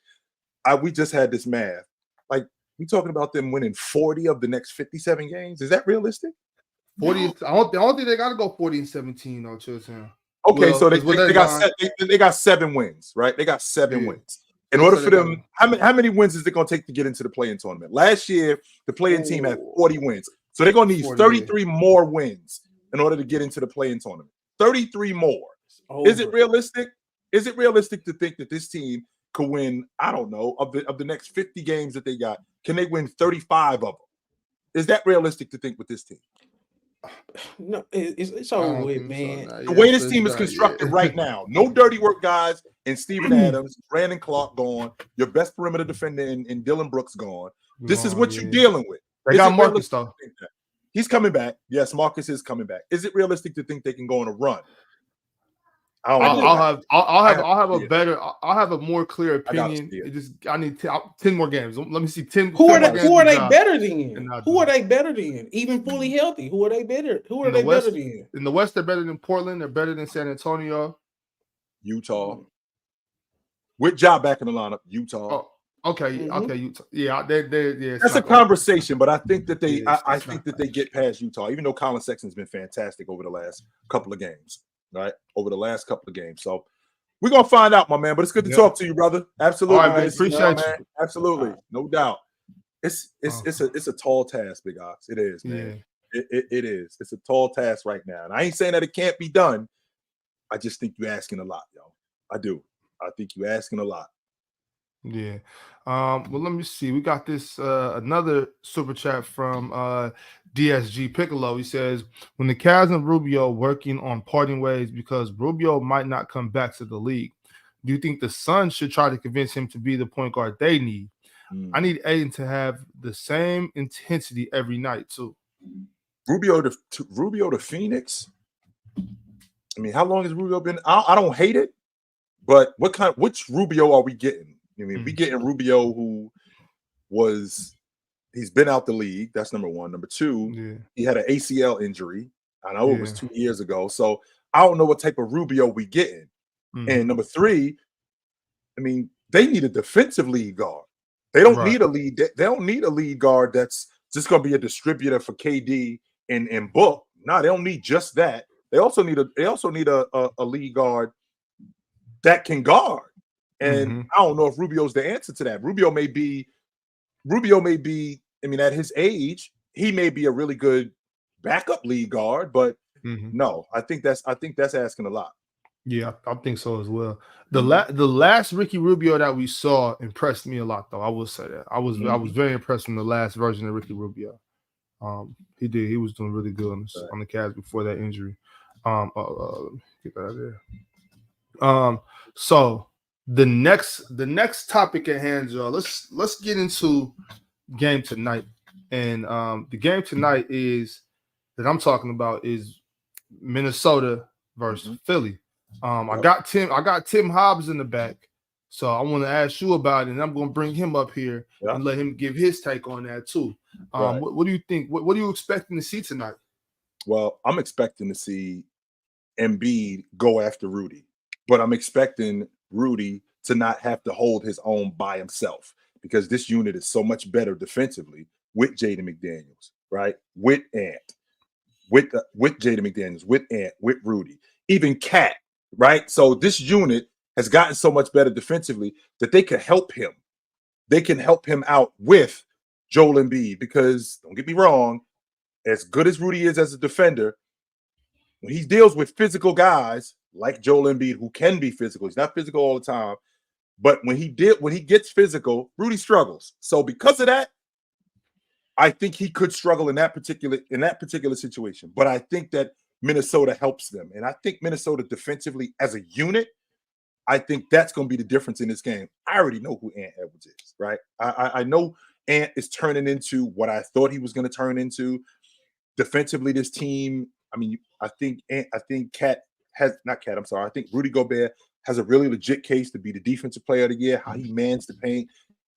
we just had this math. Like, we talking about them winning 40 of the next 57 games. Is that realistic? 40. No. I don't think they got to go 40-17 though, Chilton. Okay, so they got 7 wins, right? They got 7 wins. In order for them, how many wins is it going to take to get into the play-in tournament? Last year, the play-in team had 40 wins, so they're going to need 33 more wins in order to get into the play-in tournament. 33 more. Is it realistic? Is it realistic to think that this team could win? I don't know, of the next 50 games that they got, can they win 35 of them? Is that realistic to think with this team? No, it's over with, man. The way this team is constructed right now, no dirty work guys, and Steven Adams, Brandon Clark gone, your best perimeter defender in Dylan Brooks gone. This is what you're dealing with. They got Marcus though. He's coming back. Yes, Marcus is coming back. Is it realistic to think they can go on a run? I'll have a more clear opinion. I need 10 more games. Let me see 10. Who are they better than? Who are they better than? Even fully healthy, who are they better? Who are they better than? In the West, they're better than Portland. They're better than San Antonio, Utah. With Ja back in the lineup, Utah. Oh, okay, okay, Utah. Yeah, yeah. That's a conversation, but I think that they, I think that they get past Utah, even though Colin Sexton's been fantastic over the last couple of games, right? Over the last couple of games, so we're gonna find out, my man. But it's good to talk to you, brother. Absolutely, all right, man. Appreciate you. Absolutely, no doubt. It's a tall task, Big Ox. It is, man. Yeah. It is. It's a tall task right now, and I ain't saying that it can't be done. I just think you're asking a lot, yo. I do. I think you're asking a lot. Yeah. Well, let me see. We got this another super chat from DSG Piccolo. He says, when the Cavs and Rubio working on parting ways because Rubio might not come back to the league, do you think the Suns should try to convince him to be the point guard they need? I need Aiden to have the same intensity every night too. Rubio to Phoenix. I mean, how long has Rubio been? I don't hate it, but which Rubio are we getting? I mean, we getting Rubio he's been out the league. That's number one. Number two, he had an ACL injury. I know it was 2 years ago. So I don't know what type of Rubio we getting. And number three, I mean, they need a defensive lead guard. They don't need a lead. They don't need a lead guard that's just going to be a distributor for KD and Book. No, they don't need just that. They also need a lead guard that can guard. And I don't know if Rubio's the answer to that. Rubio may be, I mean, at his age, he may be a really good backup lead guard, but no, I think that's asking a lot. Yeah, I think so as well. The last Ricky Rubio that we saw impressed me a lot, though. I will say that. I was very impressed from the last version of Ricky Rubio. He did. He was doing really good on the Cavs before that injury. Get that out of there. So the next topic at hand, y'all. Let's get into game tonight. And the game tonight that I'm talking about is Minnesota versus Philly. I got Tim Hobbs in the back, so I want to ask you about it, and I'm going to bring him up here and let him give his take on that too. What do you think? What are you expecting to see tonight? Well, I'm expecting to see Embiid go after Rudy, but I'm expecting Rudy to not have to hold his own by himself because this unit is so much better defensively with Jaden McDaniels, right? With Ant, with Jaden McDaniels, with Ant, with Rudy, even Cat, right? So this unit has gotten so much better defensively that they can help him. They can help him out with Joel Embiid because, don't get me wrong, as good as Rudy is as a defender, when he deals with physical guys like Joel Embiid, who can be physical, he's not physical all the time, but when he gets physical, Rudy struggles. So because of that, I think he could struggle in that particular situation. But I think that Minnesota helps them, and I think Minnesota defensively as a unit, I think that's going to be the difference in this game. I already know who Ant Edwards is, right? I know Ant is turning into what I thought he was going to turn into. Defensively, this team, I mean, I think Rudy Gobert has a really legit case to be the defensive player of the year, how he mans the paint,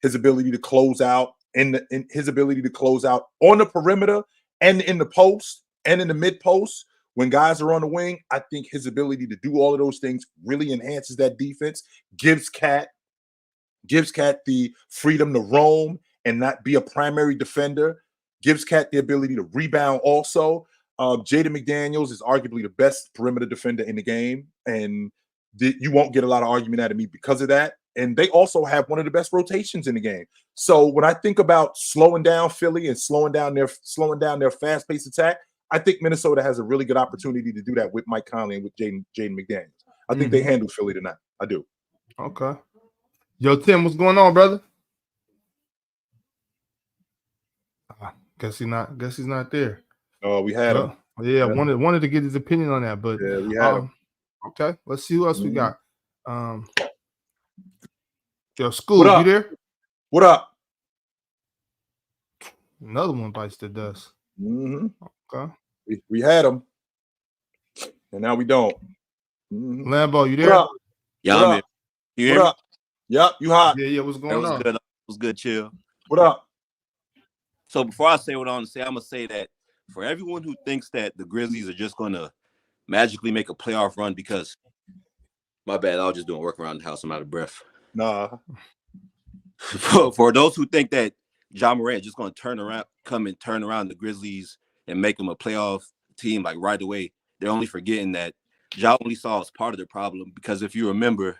his ability to close out, and his ability to close out on the perimeter and in the post and in the mid post when guys are on the wing. I think his ability to do all of those things really enhances that defense, gives Cat the freedom to roam and not be a primary defender, gives Cat the ability to rebound also. Jaden McDaniels is arguably the best perimeter defender in the game, and you won't get a lot of argument out of me because of that. And they also have one of the best rotations in the game. So when I think about slowing down Philly and slowing down their fast-paced attack, I think Minnesota has a really good opportunity to do that with Mike Conley and with Jaden McDaniels. I think they handle Philly tonight. I do. Okay. Yo, Tim, what's going on, brother? Guess he's not there. Oh, we had him. Yeah, wanted to get his opinion on that, but yeah, we had him. Okay, let's see who else we got. Yo, School, you there? What up? Another one bites the dust. Mm-hmm. Okay. We had him, and now we don't. Mm-hmm. Lambo, you there? What up? Yeah, what I'm up? here. You What hear me? up? Yep, you hot. Yeah, what's That going was on? good. That was good, chill. What up? So before I say what I want to say, I'm gonna say that for everyone who thinks that the Grizzlies are just gonna magically make a playoff run, because my bad, I was just doing work around the house. I'm out of breath. Nah. For those who think that Ja Morant is just gonna come and turn around the Grizzlies and make them a playoff team like right away, they're only forgetting that Ja only solves part of the problem. Because if you remember,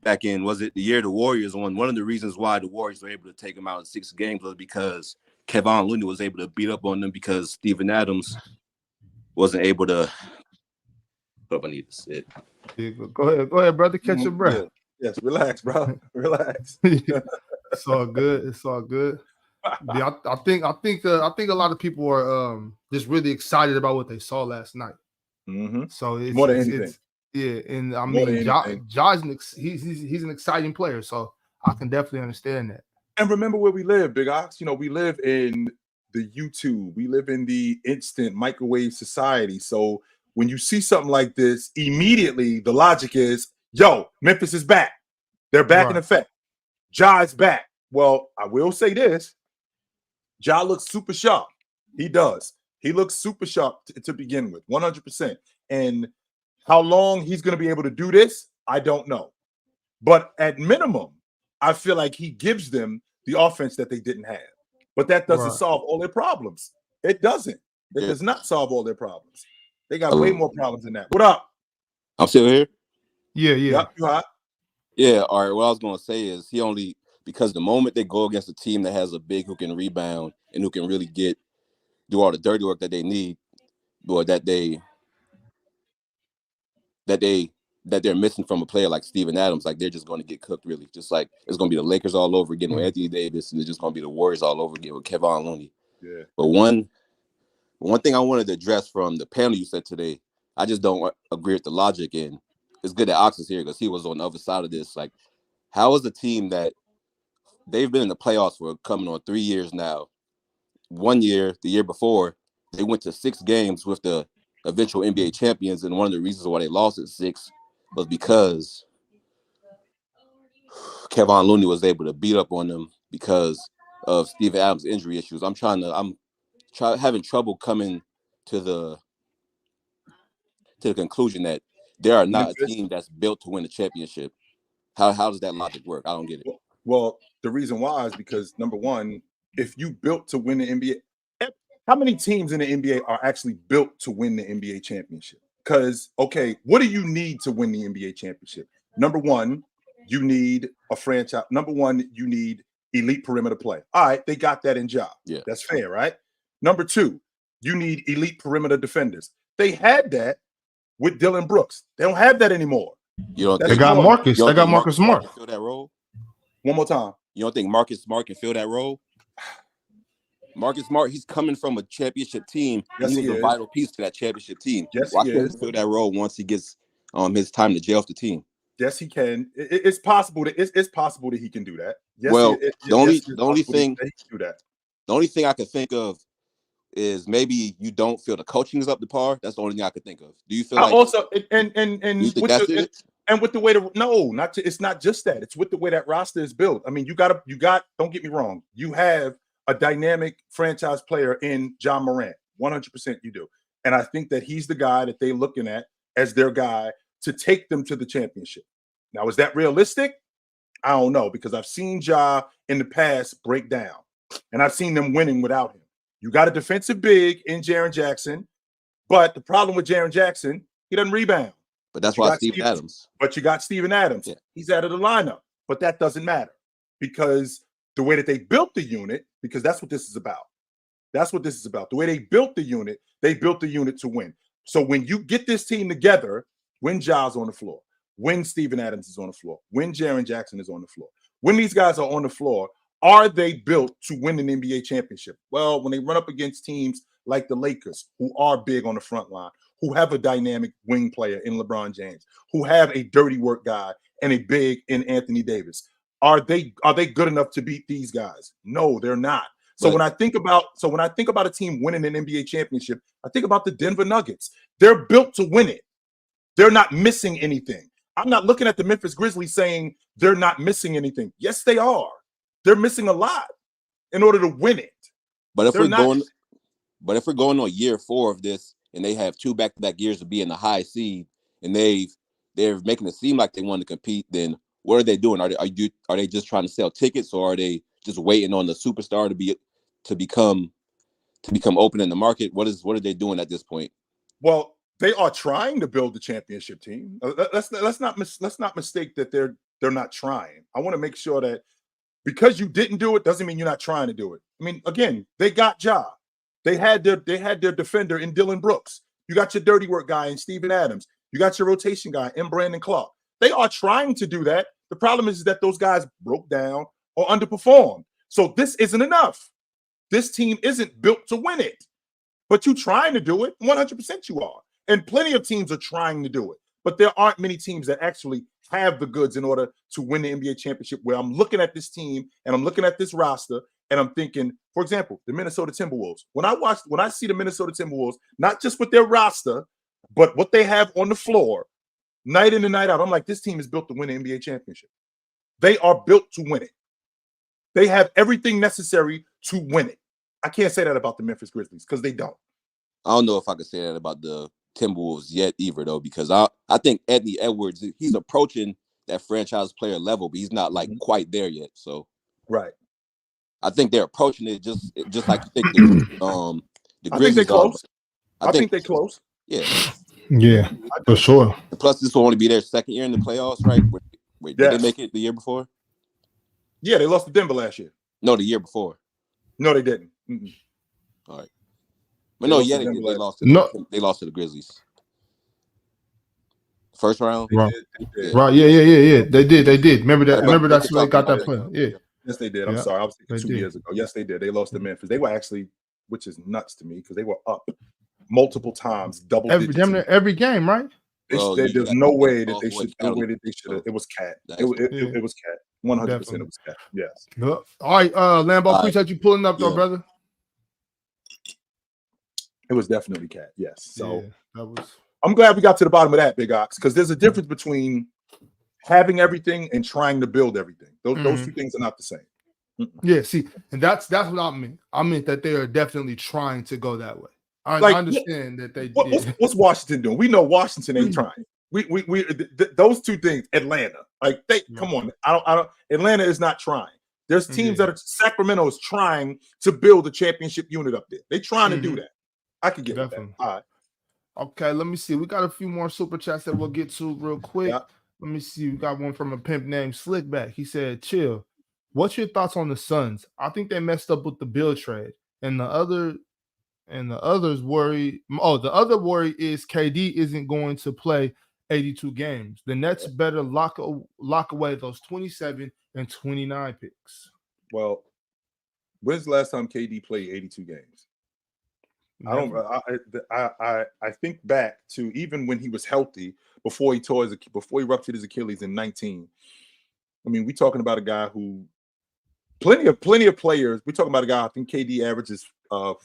back in, was it the year the Warriors won? One of the reasons why the Warriors were able to take them out in 6 games was because Kevon Looney was able to beat up on them, because Steven Adams wasn't able to. Hope I need to sit. Yeah, go ahead, brother. Catch your breath. Yeah. Yes, relax, bro. Relax. It's all good. It's all good. Yeah, I think a lot of people are just really excited about what they saw last night. Mm-hmm. So it's More than anything. Yeah, and I More mean, than Josh, he's an exciting player, so I can definitely understand that. And remember where we live, Big Ox. You know, we live in the YouTube. We live in the instant microwave society. So when you see something like this, immediately the logic is, yo, Memphis is back. They're back in effect. Ja is back. Well, I will say this. Ja looks super sharp. He does. He looks super sharp to begin with, 100%. And how long he's going to be able to do this, I don't know. But at minimum, I feel like he gives them the offense that they didn't have. But that doesn't solve all their problems. It doesn't. It does not solve all their problems. They got way more problems than that. What up? I'm still here? Yeah. Yep, you hot? Yeah, all right. What I was going to say is because the moment they go against a team that has a big who can rebound and who can really do all the dirty work that they need, or that they're missing from a player like Steven Adams, like they're just going to get cooked, really. Just like it's going to be the Lakers all over again with Anthony Davis, and it's just going to be the Warriors all over again with Kevon Looney. Yeah. But one thing I wanted to address from the panel you said today, I just don't agree with the logic, and it's good that Ox is here because he was on the other side of this. Like, how is a team that they've been in the playoffs for coming on 3 years now? 1 year, the year before, they went to 6 games with the eventual NBA champions, and one of the reasons why they lost at 6 was because Kevon Looney was able to beat up on them because of Steven Adams' injury issues. I'm having trouble coming to the conclusion that they are not a team that's built to win a championship. How does that logic work? I don't get it. Well, the reason why is because, number one, if you built to win the NBA, how many teams in the NBA are actually built to win the NBA championship? Because, okay, what do you need to win the NBA championship? Number one, you need a franchise. Number one, you need elite perimeter play. All right, they got that in Ja. Yeah. That's fair, right? Number two, you need elite perimeter defenders. They had that with Dylan Brooks. They don't have that anymore. They got Marcus. They got Marcus Smart. Fill that role? One more time. You don't think Marcus Smart can fill that role? Marcus Smart, he's coming from a championship team. Yes, and he was a vital piece to that championship team. Yes, Why he can't is. he fill that role once he gets his time to gel with the team? Yes, he can. It's possible that it's possible that he can do that. Yes, well, the only thing I could think of is maybe you don't feel the coaching is up to par. That's the only thing I could think of. Do you feel like also you think that's it? And with the way it's not just that. It's with the way that roster is built. I mean, you got. Don't get me wrong. You have a dynamic franchise player in Ja Morant. 100% you do. And I think that he's the guy that they're looking at as their guy to take them to the championship. Now, is that realistic? I don't know, because I've seen Ja in the past break down, and I've seen them winning without him. You got a defensive big in Jaren Jackson, but the problem with Jaren Jackson, he doesn't rebound. But that's why Steven Adams. But you got Steven Adams. Yeah. He's out of the lineup. But that doesn't matter because the way that they built the unit, because that's what this is about. That's what this is about. The way they built the unit to win. So when you get this team together, when Ja's on the floor, when Steven Adams is on the floor, when Jaren Jackson is on the floor, when these guys are on the floor, are they built to win an NBA championship? Well, when they run up against teams like the Lakers, who are big on the front line, who have a dynamic wing player in LeBron James, who have a dirty work guy and a big in Anthony Davis, are they good enough to beat these guys? No, they're not. So when I think about a team winning an NBA championship, I think about the Denver Nuggets. They're built to win it. They're not missing anything. I'm not looking at the Memphis Grizzlies saying they're not missing anything. Yes, they are. They're missing a lot in order to win it. But if we're going on year 4 of this, and they have 2 back-to-back years to be in the high seed, and they're making it seem like they want to compete, then what are they doing? Are they just trying to sell tickets, or are they just waiting on the superstar to become open in the market? What are they doing at this point? Well, they are trying to build the championship team. Let's not mistake that they're not trying. I want to make sure that because you didn't do it doesn't mean you're not trying to do it. I mean, again, they got Ja. They had their defender in Dylan Brooks. You got your dirty work guy in Steven Adams. You got your rotation guy in Brandon Clark. They are trying to do that. The problem is that those guys broke down or underperformed. So this isn't enough. This team isn't built to win it. But you're trying to do it. 100% you are. And plenty of teams are trying to do it. But there aren't many teams that actually have the goods in order to win the NBA championship, where I'm looking at this team and I'm looking at this roster and I'm thinking, for example, the Minnesota Timberwolves. When I see the Minnesota Timberwolves, not just with their roster, but what they have on the floor, night in and night out, I'm like, this team is built to win the NBA championship. They are built to win it. They have everything necessary to win it. I can't say that about the Memphis Grizzlies because they don't. I don't know if I could say that about the Timberwolves yet either, though, because I think Anthony Edwards, he's approaching that franchise player level, but he's not like quite there yet. So right, I think they're approaching it just like you think the Grizzlies. I think they're close. I think they're close. Yeah, for sure. And plus, this will only be their second year in the playoffs, right? Wait, did they make it the year before? Yeah, they lost to Denver last year. No, the year before. No, they didn't. All right. But no, yeah, they lost to the Grizzlies. First round? Right. Yeah. They did. Remember that's where they got that play. Yeah. Yes, they did. I'm sorry. I was thinking 2 years ago. Yes, they did. They lost to Memphis. They were actually, which is nuts to me, because they were up multiple times, double digits. Every game, right? There's no way that they should. It was cat. It was cat. 100% it was cat. Yes. All right, Lambo, appreciate you pulling up, though, brother. It was definitely cat. Yes. So that was. I'm glad we got to the bottom of that, Big Ox, because there's a difference between having everything and trying to build everything. Those two things are not the same. Yeah, see, and that's what I meant. I meant that they are definitely trying to go that way. I understand that they. What's Washington doing? We know Washington ain't trying. We those two things. Atlanta, come on. I don't. Atlanta is not trying. There's teams that are. Sacramento is trying to build a championship unit up there. They're trying to do that. I could get that. All right. Okay, let me see. We got a few more super chats that we'll get to real quick. Yeah. Let me see. We got one from a pimp named Slickback. He said, "Chill. What's your thoughts on the Suns? I think they messed up with the Bill trade, and the other worry is KD isn't going to play 82 games. The Nets better lock away those 27 and 29 picks." Well, when's the last time KD played 82 games? I think back to even when he was healthy before he ruptured his Achilles in 19. I mean, we're talking about a guy who plenty of players. We're talking about a guy. I think KD averages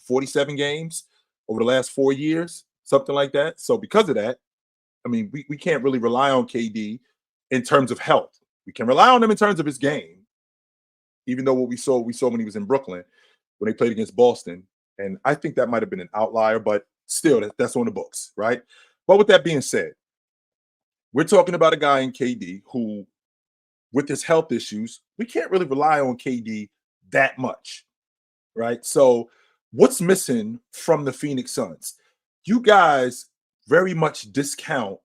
47 games over the last 4 years, something like that. So because of that, I mean, we can't really rely on KD in terms of health. We can rely on him in terms of his game, even though what we saw when he was in Brooklyn when they played against Boston. And I think that might have been an outlier, but still, that's on the books, right? But with that being said, we're talking about a guy in KD who, with his health issues, we can't really rely on KD that much, right? So what's missing from the Phoenix Suns? You guys very much discount,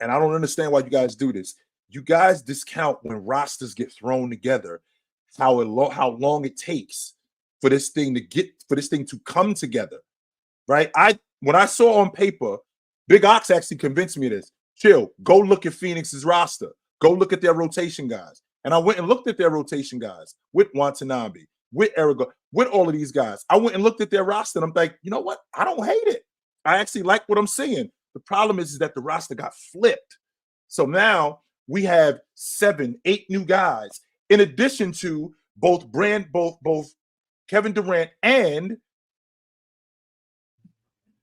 and I don't understand why you guys do this. You guys discount when rosters get thrown together, how long it takes for this thing to come together, right? When I saw on paper, Big Ox actually convinced me of this. Chill, go look at Phoenix's roster. Go look at their rotation guys. And I went and looked at their rotation guys with Watanabe, with Eriga, with all of these guys. I went and looked at their roster, and I'm like, you know what? I don't hate it. I actually like what I'm seeing. The problem is that the roster got flipped. So now we have 7, 8 new guys, in addition to both Kevin Durant, and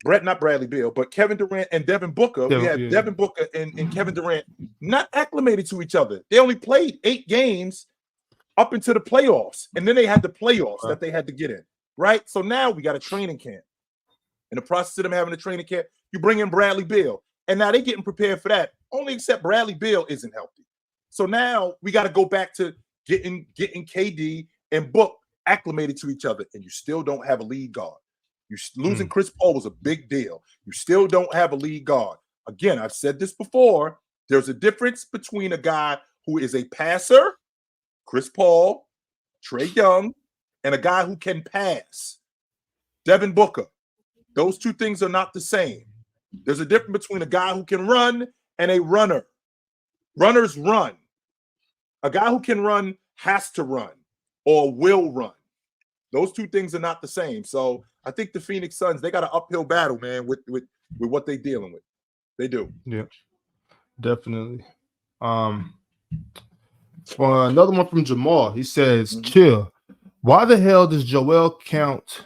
not Bradley Beal, but Kevin Durant and Devin Booker. We had Devin Booker and Kevin Durant not acclimated to each other. They only played 8 games up into the playoffs, and then they had the playoffs that they had to get in, right? So now we got a training camp. In the process of them having a training camp, you bring in Bradley Beal, and now they're getting prepared for that. Only except Bradley Beal isn't healthy. So now we got to go back to getting KD and Book acclimated to each other, and you still don't have a lead guard. You losing Chris Paul was a big deal. You still don't have a lead guard. Again, I've said this before. There's a difference between a guy who is a passer, Chris Paul, Trae Young, and a guy who can pass, Devin Booker. Those two things are not the same. There's a difference between a guy who can run and a runner. Runners run. A guy who can run has to run or will run. Those two things are not the same. So I think the Phoenix Suns, they got an uphill battle, man, with what they're dealing with. They do. Yeah, definitely. Another one from Jamal. He says, chill. Why the hell does Joel count?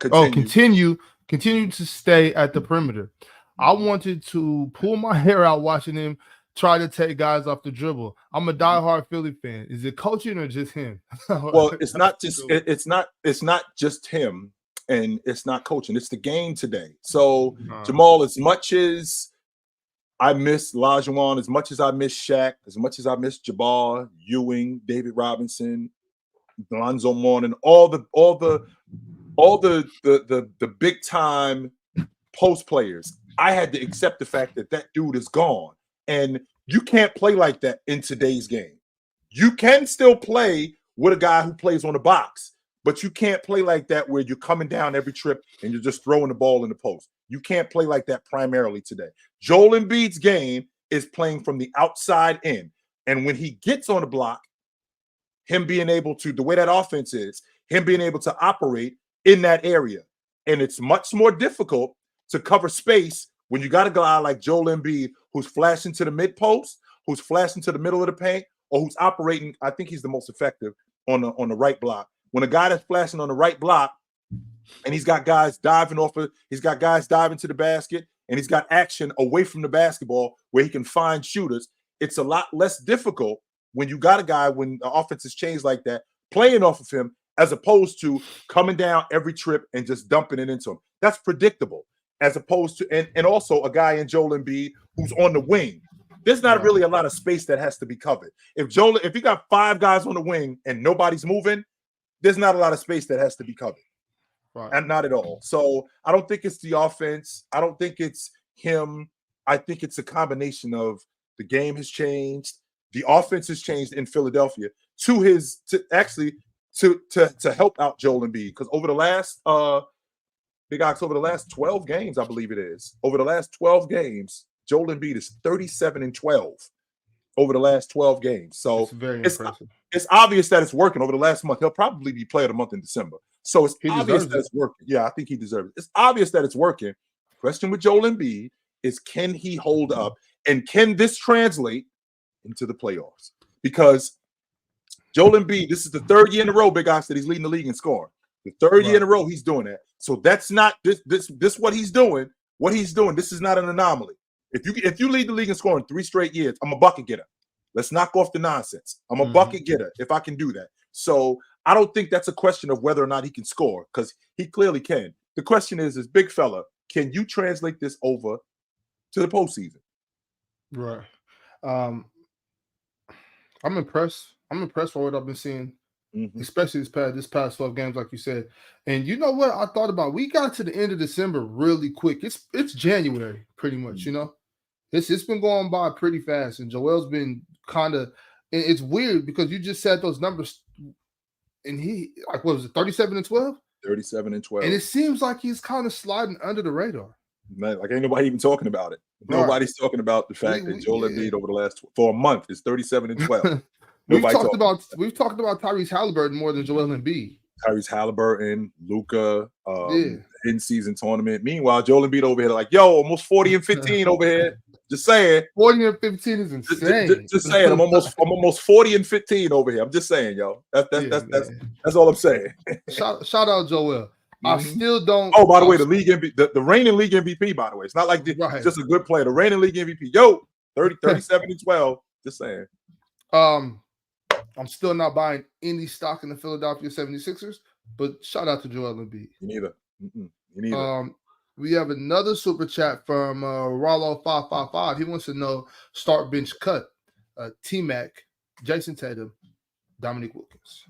Continue to stay at the perimeter. I wanted to pull my hair out watching him try to take guys off the dribble. I'm a diehard Philly fan. Is it coaching or just him? Well, it's not just him, and it's not coaching. It's the game today. So Jamal, as much as I miss Olajuwon, as much as I miss Shaq, as much as I miss Jabbar, Ewing, David Robinson, Lonzo Mourning, all the big time post players, I had to accept the fact that dude is gone. And you can't play like that in today's game. You can still play with a guy who plays on the box, but you can't play like that where you're coming down every trip and you're just throwing the ball in the post. You can't play like that primarily today. Joel Embiid's game is playing from the outside in. And when he gets on the block, him being able to, the way that offense is, him being able to operate in that area. And it's much more difficult to cover space when you got a guy like Joel Embiid who's flashing to the mid post, who's flashing to the middle of the paint, or who's operating. I think he's the most effective on the right block. When a guy that's flashing on the right block and he's got guys diving he's got guys diving to the basket, and he's got action away from the basketball where he can find shooters, it's a lot less difficult when you got a guy, when the offense has changed like that, playing off of him, as opposed to coming down every trip and just dumping it into him. That's predictable. As opposed to, and also a guy in Joel Embiid who's on the wing. There's not really a lot of space that has to be covered. If you got 5 guys on the wing and nobody's moving, there's not a lot of space that has to be covered. Right. And not at all. So I don't think it's the offense. I don't think it's him. I think it's a combination of the game has changed. The offense has changed in Philadelphia to help out Joel Embiid. Because over the last Big Ox, over the last 12 games, I believe it is. Over the last 12 games, Joel Embiid is 37-12 over the last 12 games. So it's obvious that it's working. Over the last month, he'll probably be player of the month in December. So it's obvious that it's working. Yeah, I think he deserves it. It's obvious that it's working. The question with Joel Embiid is, can he hold up? And can this translate into the playoffs? Because Joel Embiid, this is the 3rd year in a row, Big Ox, that he's leading the league in scoring. The 3rd year in a row he's doing that. So that's not this what he's doing. What he's doing, this is not an anomaly. If you lead the league in scoring 3 straight years, I'm a bucket getter. Let's knock off the nonsense. I'm a bucket getter if I can do that. So I don't think that's a question of whether or not he can score, because he clearly can. The question is big fella, can you translate this over to the postseason? Right. I'm impressed. I'm impressed with what I've been seeing. Especially this past 12 games, like you said. And you know what I thought about? We got to the end of December really quick. It's January, pretty much, you know. It's been going by pretty fast, and Joel's been kind of. It's weird because you just said those numbers, and he, like, what was it, 37-12? 37-12. And it seems like he's kind of sliding under the radar. Man, like, ain't nobody even talking about it. Nobody's talking about the fact that Joel Embiid over the last for a month is 37-12. We've talked about Tyrese Halliburton more than Joel Embiid. Tyrese Halliburton, Luka, in-season tournament. Meanwhile, Joel Embiid over here like, yo, almost 40 and 15 over here. Just saying. 40 and 15 is insane. Just saying. I'm almost 40 and 15 over here. I'm just saying, yo. That's all I'm saying. Shout out Joel. I still don't. Oh, by the way, the league MVP, the reigning league MVP, by the way. It's not like just a good player. The reigning league MVP. Yo, 37 and 12. Just saying. I'm still not buying any stock in the Philadelphia 76ers, but shout out to Joel Embiid. You neither. We have another super chat from Rollo555. He wants to know start bench cut. T-Mac, Jason Tatum, Dominique Wilkins.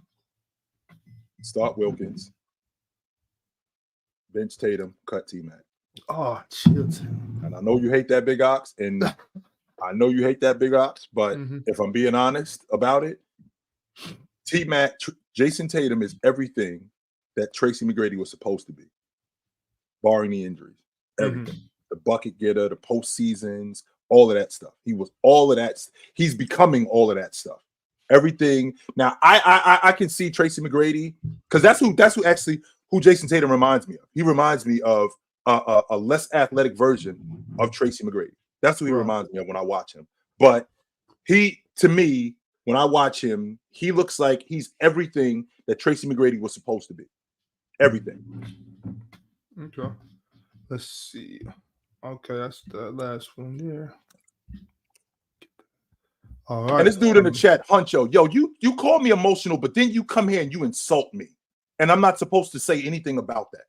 Start Wilkins. Bench Tatum, cut T-Mac. Oh, chill. And I know you hate that big ox, and but if I'm being honest about it, T-Mac, Jason Tatum is everything that Tracy McGrady was supposed to be, barring the injuries. Everything. The bucket getter, the postseasons, all of that stuff. He was all of that. He's becoming all of that stuff. Everything. Now, I can see Tracy McGrady, because that's who Jason Tatum reminds me of. He reminds me of a less athletic version of Tracy McGrady. That's who he reminds me of when I watch him. But to me, when I watch him, he looks like he's everything that Tracy McGrady was supposed to be. Everything. Okay. Let's see. Okay, that's the last one there. All right. And this dude in the chat, Huncho, yo, you call me emotional, but then you come here and you insult me. And I'm not supposed to say anything about that.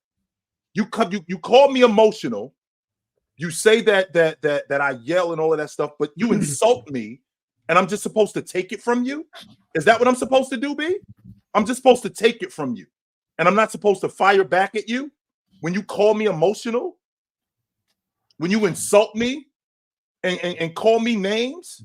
You call me emotional. You say that I yell and all of that stuff, but you insult me, and I'm just supposed to take it from you? Is that what I'm supposed to do, B? I'm just supposed to take it from you, and I'm not supposed to fire back at you when you call me emotional, when you insult me and call me names?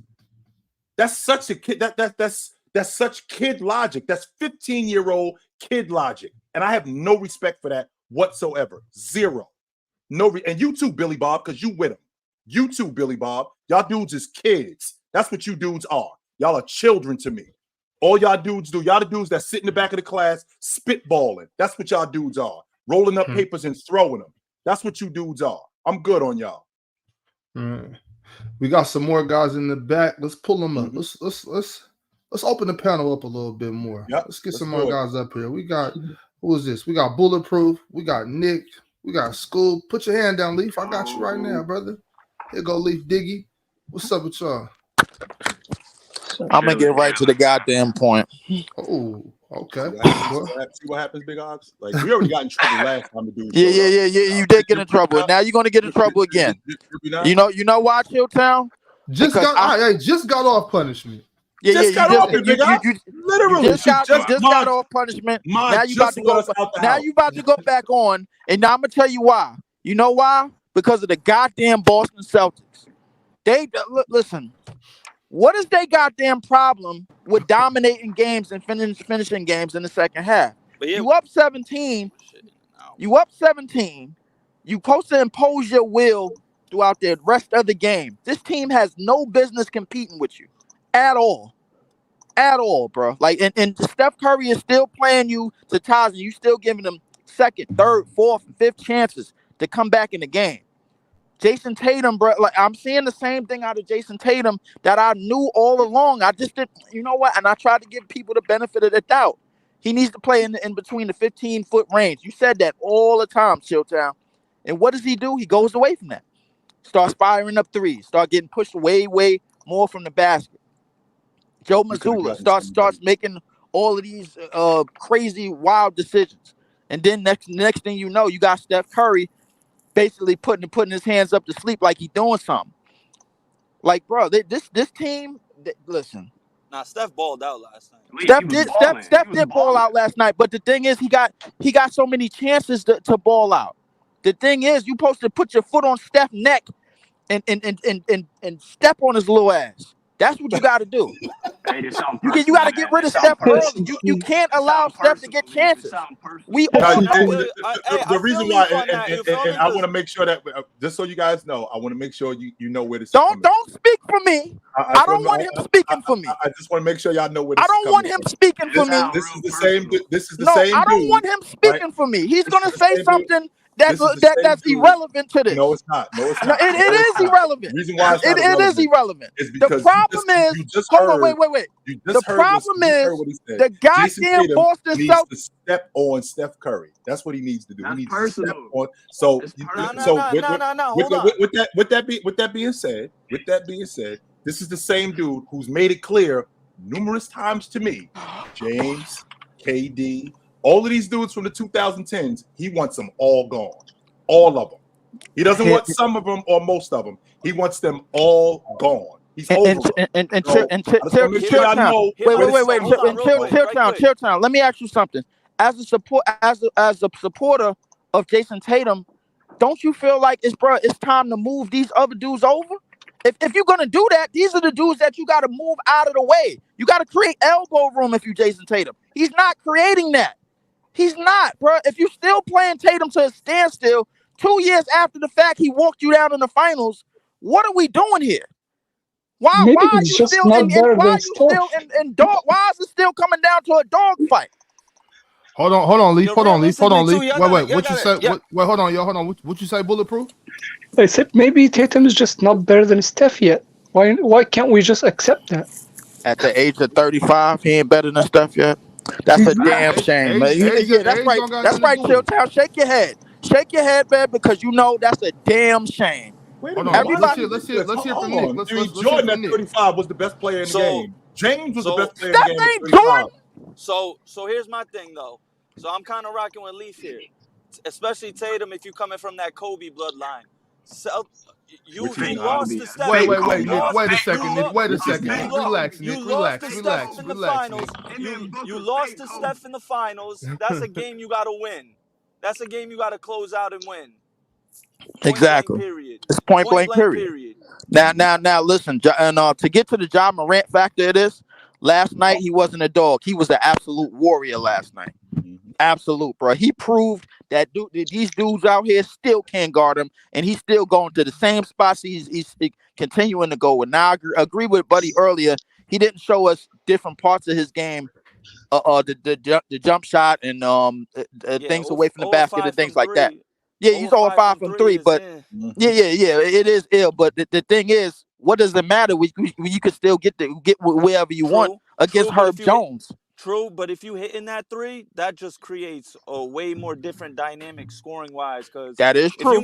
That's such a kid. That's such kid logic. That's 15-year-old kid logic, and I have no respect for that whatsoever. Zero. And you too, Billy Bob, because you with him. You too, Billy Bob. Y'all dudes is kids. That's what you dudes are. Y'all are children to me. All y'all dudes do. Y'all the dudes that sit in the back of the class spitballing. That's what y'all dudes are. Rolling up papers and throwing them. That's what you dudes are. I'm good on y'all. We got some more guys in the back. Let's pull them up. Let's open the panel up a little bit more. Yep. Let's get some more guys up here. We got, who is this? We got Bulletproof. We got Nick. We got School. Put your hand down, Leaf. I got you right now, brother. Here go Leaf Diggy. What's up with y'all? I'm going to get right to the goddamn point. Oh, okay. See what happens, Big Ox? Like, we already got in trouble last time to do it. Yeah. You did get in trouble. Now you're going to get in trouble again. You know why, Chilltown? Just got off punishment. You just got off punishment. Now you about to go. Now you about to go back on, and now I'm gonna tell you why. You know why? Because of the goddamn Boston Celtics. They listen. What is their goddamn problem with dominating games and finishing games in the second half? You up 17. You up 17. You supposed to impose your will throughout the rest of the game. This team has no business competing with you at all. At all, bro. Like, and Steph Curry is still playing you to ties, and you still giving them second, third, fourth, and fifth chances to come back in the game. Jason Tatum, bro, like I'm seeing the same thing out of Jason Tatum that I knew all along. I just didn't, you know what? And I tried to give people the benefit of the doubt. He needs to play in between the 15-foot range. You said that all the time, Chilltown. And what does he do? He goes away from that. Starts firing up threes. Start getting pushed way more from the basket. Joe Mazzulla starts making all of these crazy, wild decisions. And then next thing you know, you got Steph Curry basically putting his hands up to sleep like he's doing something. Like, bro, this team, listen. Nah, Steph balled out last night. Steph did ball out last night, but the thing is, he got so many chances to ball out. The thing is, you supposed to put your foot on Steph's neck and step on his little ass. That's what you got to do. You got to get rid of Steph early. You can't allow Steph to get chances. The reason why, and I want to make sure that just so you guys know, I want to make sure you know where this. Don't speak for me. I don't want him speaking for me. I just want to make sure y'all know where this. I don't want him speaking for me. This is the same. This is the no, same. I don't want him speaking for me. He's gonna say something that's irrelevant to this. No, it's not. No, it's No, not. it is irrelevant. The reason why it's not it is irrelevant. is The because problem is, you just hold heard, on, wait. You The just heard problem is the goddamn Boston needs Celtics to step on Steph Curry. That's what he needs to do. That's he needs personal. to step on. So, with that being said, this is the same dude who's made it clear numerous times to me, James, KD, all of these dudes from the 2010s, he wants them all gone, all of them. He doesn't want some of them or most of them. He wants them all gone. He's over. Chill town. Let me ask you something. As a supporter of Jason Tatum, don't you feel like it's time to move these other dudes over? If you're gonna do that, these are the dudes that you got to move out of the way. You got to create elbow room if you Jason Tatum. He's not creating that. He's not, bro. If you're still playing Tatum to a standstill 2 years after the fact he walked you down in the finals, what are we doing here? Why are you still in why is it still coming down to a dog fight? Hold on, Leaf. Hold on, Leaf. Wait. What you say? Wait, hold on, yo. Hold on. What you say, Bulletproof? I said maybe Tatum is just not better than Steph yet. Why can't we just accept that? At the age of 35, he ain't better than Steph yet. That's a damn shame. That's right. That's right, Chilltown. Shake your head. Shake your head, man, because you know that's a damn shame. Hold on. Let's hear from Nick. Jordan at 35 was the best player in the game. James was the best player in the game at 35. So here's my thing, though. So I'm kind of rocking with Leaf here, especially Tatum if you're coming from that Kobe bloodline. You lost to Steph. Wait a second. Relax, Nick. Relax. You lost to Steph in the finals. That's a game you got to win. That's a game you got to close out and win. Exactly. It's point blank period. Now, listen, and to get to the Ja Morant factor of this, last night he wasn't a dog. He was an absolute warrior last night. Absolute, bro. He proved that these dudes out here still can't guard him, and he's still going to the same spots he's continuing to go with. Now, I agree with Buddy earlier. He didn't show us different parts of his game, the jump shot and things away from the basket and things like that. Yeah, he's all 5 from 3, but it is ill. But the thing is, what does it matter? You could still get wherever you want against Herb Jones. True, but if you hitting that 3, that just creates a way more different dynamic scoring wise. Because that is true. If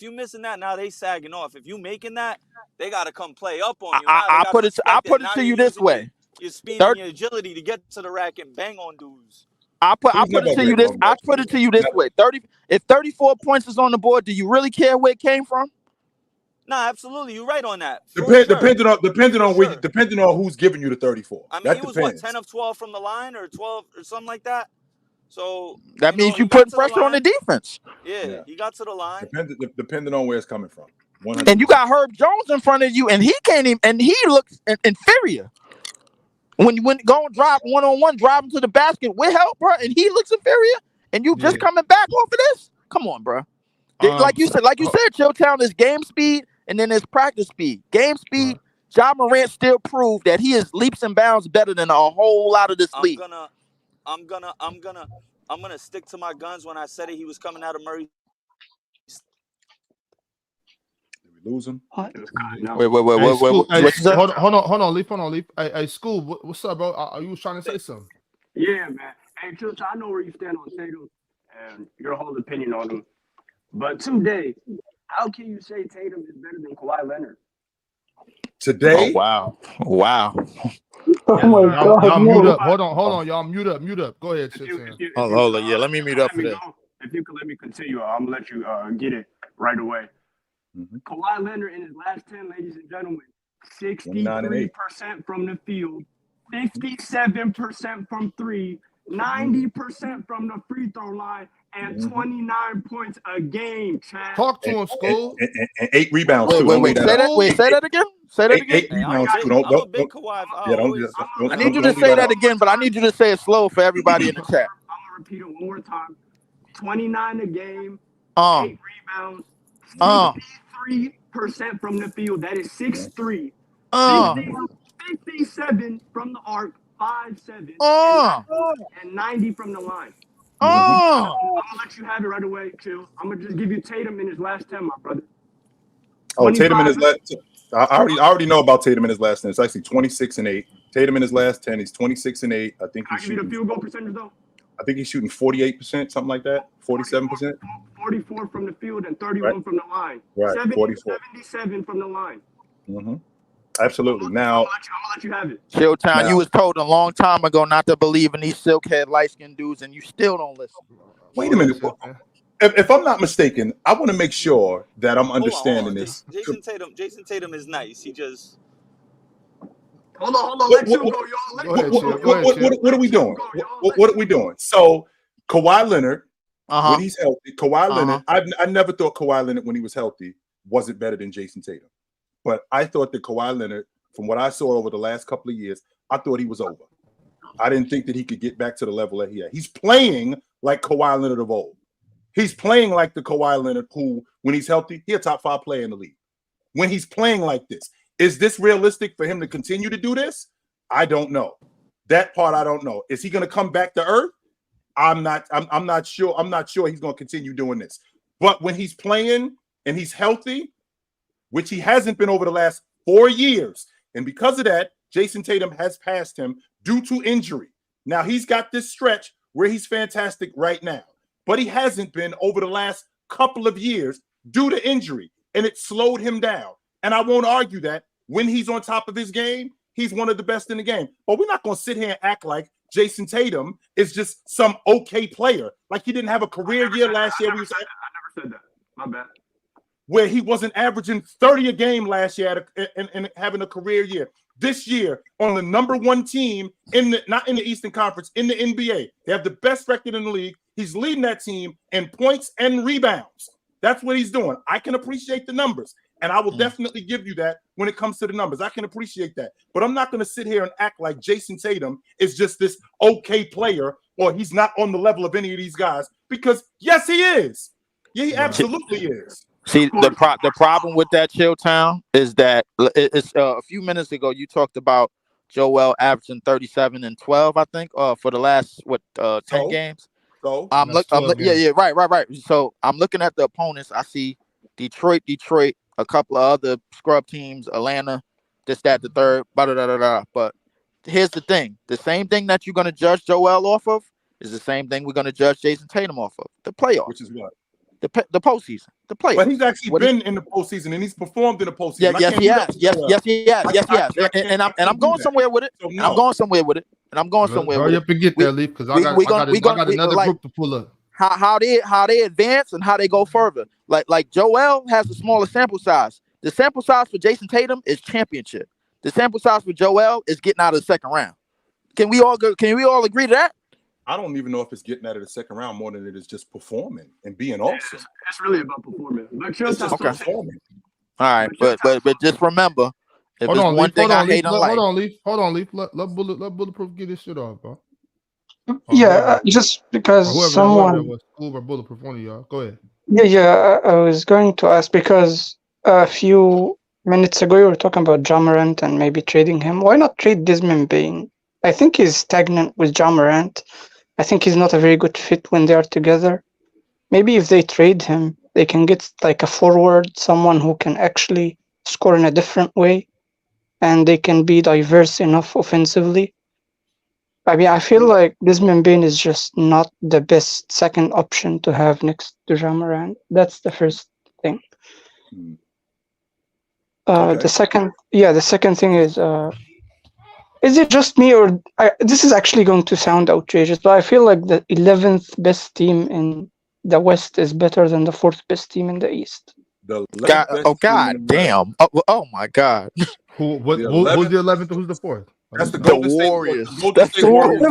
you missing that, now they sagging off. If you making that, they gotta come play up on you. I put it to you this way: your speed and your agility to get to the rack and bang on dudes. I put it to you this way: 30. If 34 points is on the board, do you really care where it came from? Nah, absolutely, you're right on that. Depending on who's giving you the 34. I mean, he was 10 of 12 from the line, or 12 or something like that. So that means you put pressure on the defense. Yeah, he got to the line. Depending on where it's coming from. 100%. And you got Herb Jones in front of you, and he can't even. And he looks inferior. When you go and drive one-on-one, drive him to the basket with help, bro, and he looks inferior, and you just coming back off of this? Come on, bro. Like you said, Chilltown is game speed, and then there's practice speed. Game speed, Ja Morant still proved that he is leaps and bounds better than a whole lot of this league. I'm gonna stick to my guns when I said it. He was coming out of Murray. Did we lose him? Wait. Hold on, Leaf. Hey, School, what's up, bro? You was trying to say something? Yeah, man. Hey, Chilch, I know where you stand on Tatum and your whole opinion on him. But today, how can you say Tatum is better than Kawhi Leonard? Today? Oh, wow. Oh my God! Y'all mute up. Hold on, y'all mute up. Go ahead, Hold on. Yeah, let me mute up for that. If you could let me continue, I'm gonna let you get it right away. Mm-hmm. Kawhi Leonard in his last 10, ladies and gentlemen, 63% from the field, 57% from 3, 90% from the free throw line, and 29 points a game, Chad. Talk to him, School. And 8 rebounds. Wait. Say that again. Say that again. 8 rebounds. I need you to say that again, but I need you to say it slow for everybody in the chat. I'm gonna repeat it one more time. 29 a game, 8 rebounds, 53% from the field. That is 6-3. 57 from the arc, 5-7, and 90 from the line. I'm gonna let you have it right away, Chill. I'm gonna just give you Tatum in his last 10, my brother. Oh, Tatum in his last. I already know about Tatum in his last 10. It's actually 26-8. Tatum in his last 10, he's 26-8. I think he's shooting. The field goal percentage though. I think he's shooting 48%, something like that. 47%. 44 from the field and 31 from the line. Right. 44. 77 from the line. Absolutely. Now, I'm gonna let you have it. Showtime, you was told a long time ago not to believe in these silk-haired, light-skinned dudes, and you still don't listen. Wait a minute. If I'm not mistaken, I want to make sure that I'm understanding this. Jason Tatum is nice. He just. Hold on. Let you go, y'all. What are we doing? What are we doing? So, Kawhi Leonard, when he's healthy, Leonard, I never thought Kawhi Leonard, when he was healthy, wasn't better than Jason Tatum. But I thought that Kawhi Leonard, from what I saw over the last couple of years, I thought he was over. I didn't think that he could get back to the level that he had. He's playing like Kawhi Leonard of old. He's playing like the Kawhi Leonard who, when he's healthy, he's a top 5 player in the league. When he's playing like this, is this realistic for him to continue to do this? I don't know. That part I don't know. Is he going to come back to earth? I'm not sure. I'm not sure he's going to continue doing this. But when he's playing and he's healthy, which he hasn't been over the last 4 years, and because of that, Jason Tatum has passed him due to injury. Now he's got this stretch where he's fantastic right now, but he hasn't been over the last couple of years due to injury, and it slowed him down. And I won't argue that when he's on top of his game, he's one of the best in the game. But we're not going to sit here and act like Jason Tatum is just some okay player. Like he didn't have a career year last year. I never said that. My bad. Where he wasn't averaging 30 a game last year and having a career year. This year, on the number 1 team not in the Eastern Conference, in the NBA, they have the best record in the league. He's leading that team in points and rebounds. That's what he's doing. I can appreciate the numbers, and I will definitely give you that when it comes to the numbers. I can appreciate that, but I'm not going to sit here and act like Jason Tatum is just this okay player or he's not on the level of any of these guys, because yes, he is. Yeah, he absolutely is. See, the problem with that, Chilltown, is that it's a few minutes ago you talked about Joel averaging 37 and 12, I think, for the last 10 games. So right. So I'm looking at the opponents. I see Detroit, a couple of other scrub teams, Atlanta, this, that, the third, But here's the thing: the same thing that you're going to judge Joel off of is the same thing we're going to judge Jason Tatum off of. The playoffs, which is what. The postseason, the playoffs. But he's actually been in the postseason and he's performed in the postseason. Yes, he has. And I'm going somewhere with it. I'm going somewhere with it. Hurry up and get there, Leaf, because I got another group to pull up. How they advance and how they go further. Like Joel has a smaller sample size. The sample size for Jason Tatum is championship. The sample size for Joel is getting out of the second round. Can we all agree to that? I don't even know if it's getting out of the second round more than it is just performing and being awesome. It's really about performing. Performing. All right, but just remember, if there's one thing I hate in life. Hold on, Leaf. Let Bulletproof get this shit off, bro. Just because someone over Bulletproof, one of y'all. Go ahead. I was going to ask, because a few minutes ago you were talking about Ja Morant and maybe trading him. Why not trade Desmond Bane? I think he's stagnant with Ja Morant. I think he's not a very good fit when they are together. Maybe if they trade him, they can get like a forward, someone who can actually score in a different way, and they can be diverse enough offensively. I mean, I feel like Desmond Bane is just not the best second option to have next to Ja Morant. That's the first thing. The second thing is it just me, or this is actually going to sound outrageous, but I feel like the 11th best team in the West is better than the 4th best team in the East. God damn! Oh my God! Who's the 11th? Who's the 4th? That's the Warriors. That's the Warriors.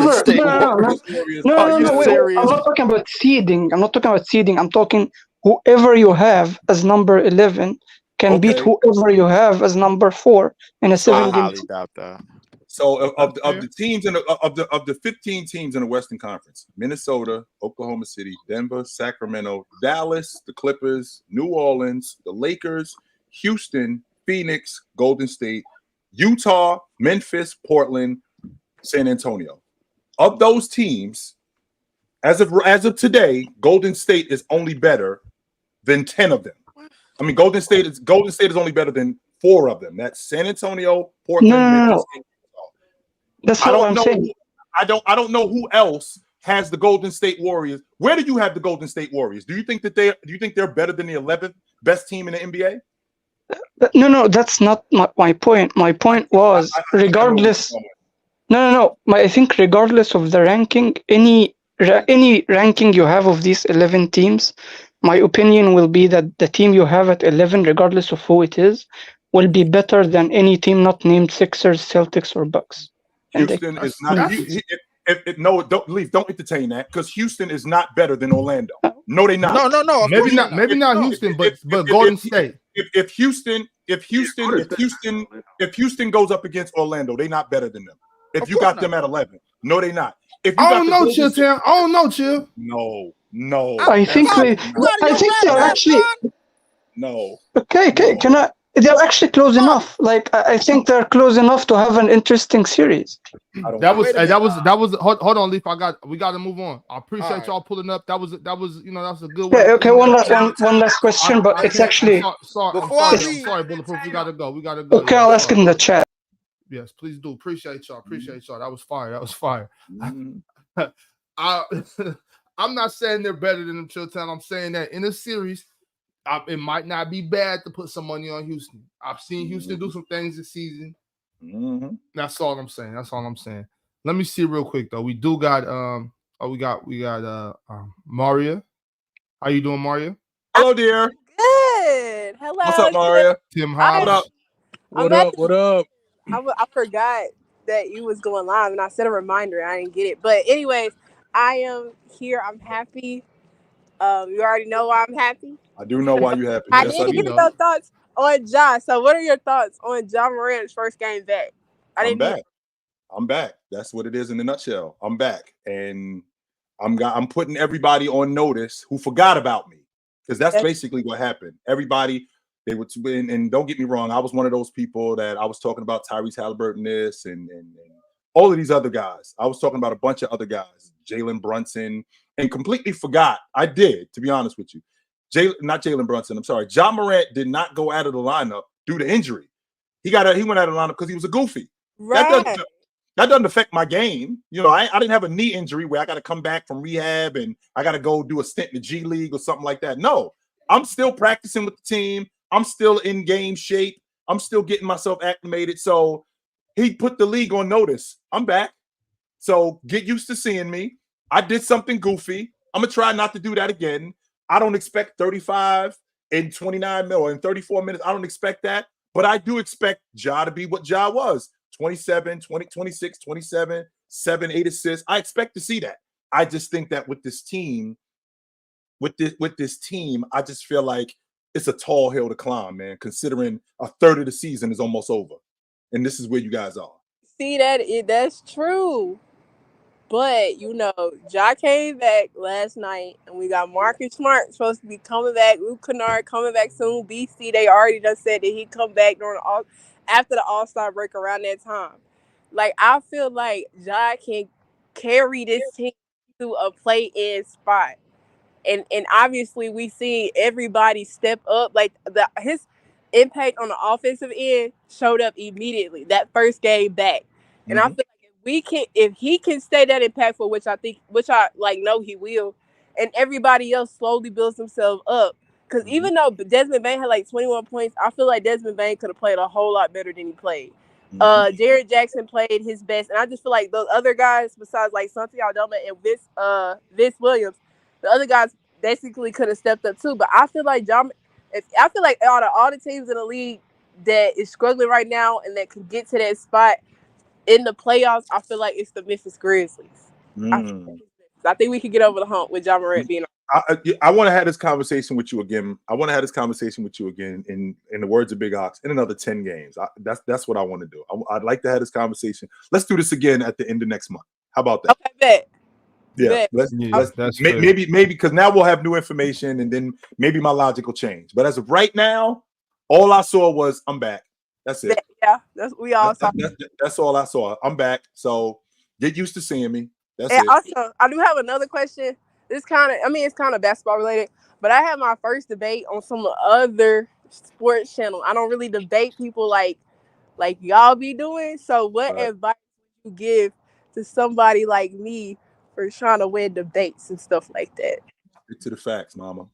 No, wait, I'm not talking about seeding. I'm talking whoever you have as number 11 can beat whoever you have as number 4 in a 7-game. So of the teams of the 15 teams in the Western Conference, Minnesota, Oklahoma City, Denver, Sacramento, Dallas, the Clippers, New Orleans, the Lakers, Houston, Phoenix, Golden State, Utah, Memphis, Portland, San Antonio. Of those teams, As of today, Golden State is only better than 10 of them. I mean, Golden State is only better than 4 of them. That's San Antonio, Portland, Memphis. No. That's what I'm saying. I don't know who else has the Golden State Warriors. Where do you have the Golden State Warriors? Do you think they're better than the 11th best team in the NBA? No, that's not my point. My point was, regardless. No. I think regardless of the ranking, any ranking you have of these 11 teams, my opinion will be that the team you have at 11, regardless of who it is, will be better than any team not named Sixers, Celtics, or Bucks. Houston is not. No, don't entertain that, because Houston is not better than Orlando. No, they're not. No. Maybe not Houston, but Golden State. If Houston goes up against Orlando, they're not better than them. If you got them at 11, no, they're not. If you I don't know, Chill Town. I don't know, Chill. No. I think they're actually. No. Okay. They're actually close enough. Like, I think they're close enough to have an interesting series. That was. Hold on, Leaf. We got to move on. I appreciate y'all pulling up. That was that's a good one. Okay. One last question, but it's actually. Sorry, Bulletproof. We gotta go. Okay, I'll ask it in the chat. Yes, please do. Appreciate y'all. That was fire. Mm-hmm. I'm not saying they're better than them, Chilltown. I'm saying that in a series, it might not be bad to put some money on Houston. I've seen Houston do some things this season. Mm-hmm. That's all I'm saying. Let me see real quick though. We do got Maria. How you doing, Maria? Hello, dear. Good. Hello. What's up, Maria? Tim Hobbs. What up? I forgot that you was going live, and I set a reminder. I didn't get it, but anyways, I am here. I'm happy. You already know why I'm happy. I do know why you're happy. I didn't get your thoughts on Ja. So, what are your thoughts on Ja Morant's first game back? I'm back. That's what it is in a nutshell. I'm back, and I'm putting everybody on notice who forgot about me, because that's basically what happened. Everybody. They would, and don't get me wrong, I was one of those people that I was talking about Tyrese Halliburton and all of these other guys. I was talking about a bunch of other guys, Jalen Brunson, and completely forgot. I did, to be honest with you. Not Jalen Brunson, I'm sorry. Ja Morant did not go out of the lineup due to injury. He went out of the lineup because he was a goofy. Right. That doesn't affect my game. I didn't have a knee injury where I got to come back from rehab and I got to go do a stint in the G League or something like that. No, I'm still practicing with the team. I'm still in game shape. I'm still getting myself acclimated. So he put the league on notice. I'm back. So get used to seeing me. I did something goofy. I'm going to try not to do that again. I don't expect 35 and 29 mil in 34 minutes. I don't expect that. But I do expect Ja to be what Ja was. 27, 20, 26, 27, 7, 8 assists. I expect to see that. I just think that with this team, I just feel like it's a tall hill to climb, man, considering a third of the season is almost over. And this is where you guys are. See, that's true. But, Ja came back last night, and we got Marcus Smart supposed to be coming back. Luke Kennard coming back soon. BC, they already just said that he'd come back after the All-Star break around that time. Like, I feel like Ja can carry this team to a play-in spot. And obviously we see everybody step up. Like his impact on the offensive end showed up immediately that first game back. And I feel like if he can stay that impactful, which I know he will, and everybody else slowly builds themselves up. Because even though Desmond Bane had like 21 points, I feel like Desmond Bane could have played a whole lot better than he played. Jared Jackson played his best, and I just feel like those other guys besides like Santi Aldama and Vince Williams, the other guys basically could have stepped up too. But I feel like out of all the teams in the league that is struggling right now and that can get to that spot in the playoffs, I feel like it's the Memphis Grizzlies. I think we could get over the hump with Ja Morant being on. I want to have this conversation with you again. In the words of Big Ox, in another 10 games. That's what I want to do. I'd like to have this conversation. Let's do this again at the end of next month. How about that? Okay, bet. Yeah, let's maybe because now we'll have new information, and then maybe my logic will change. But as of right now, all I saw was I'm back. That's it. Yeah, that's all I saw. That's all I saw. I'm back. So get used to seeing me. That's And it. also, I do have another question. It's kind of basketball related, but I had my first debate on some other sports channel. I don't really debate people like y'all be doing. So what advice would you give to somebody like me for trying to win debates and stuff like that? Stick to the facts, mama.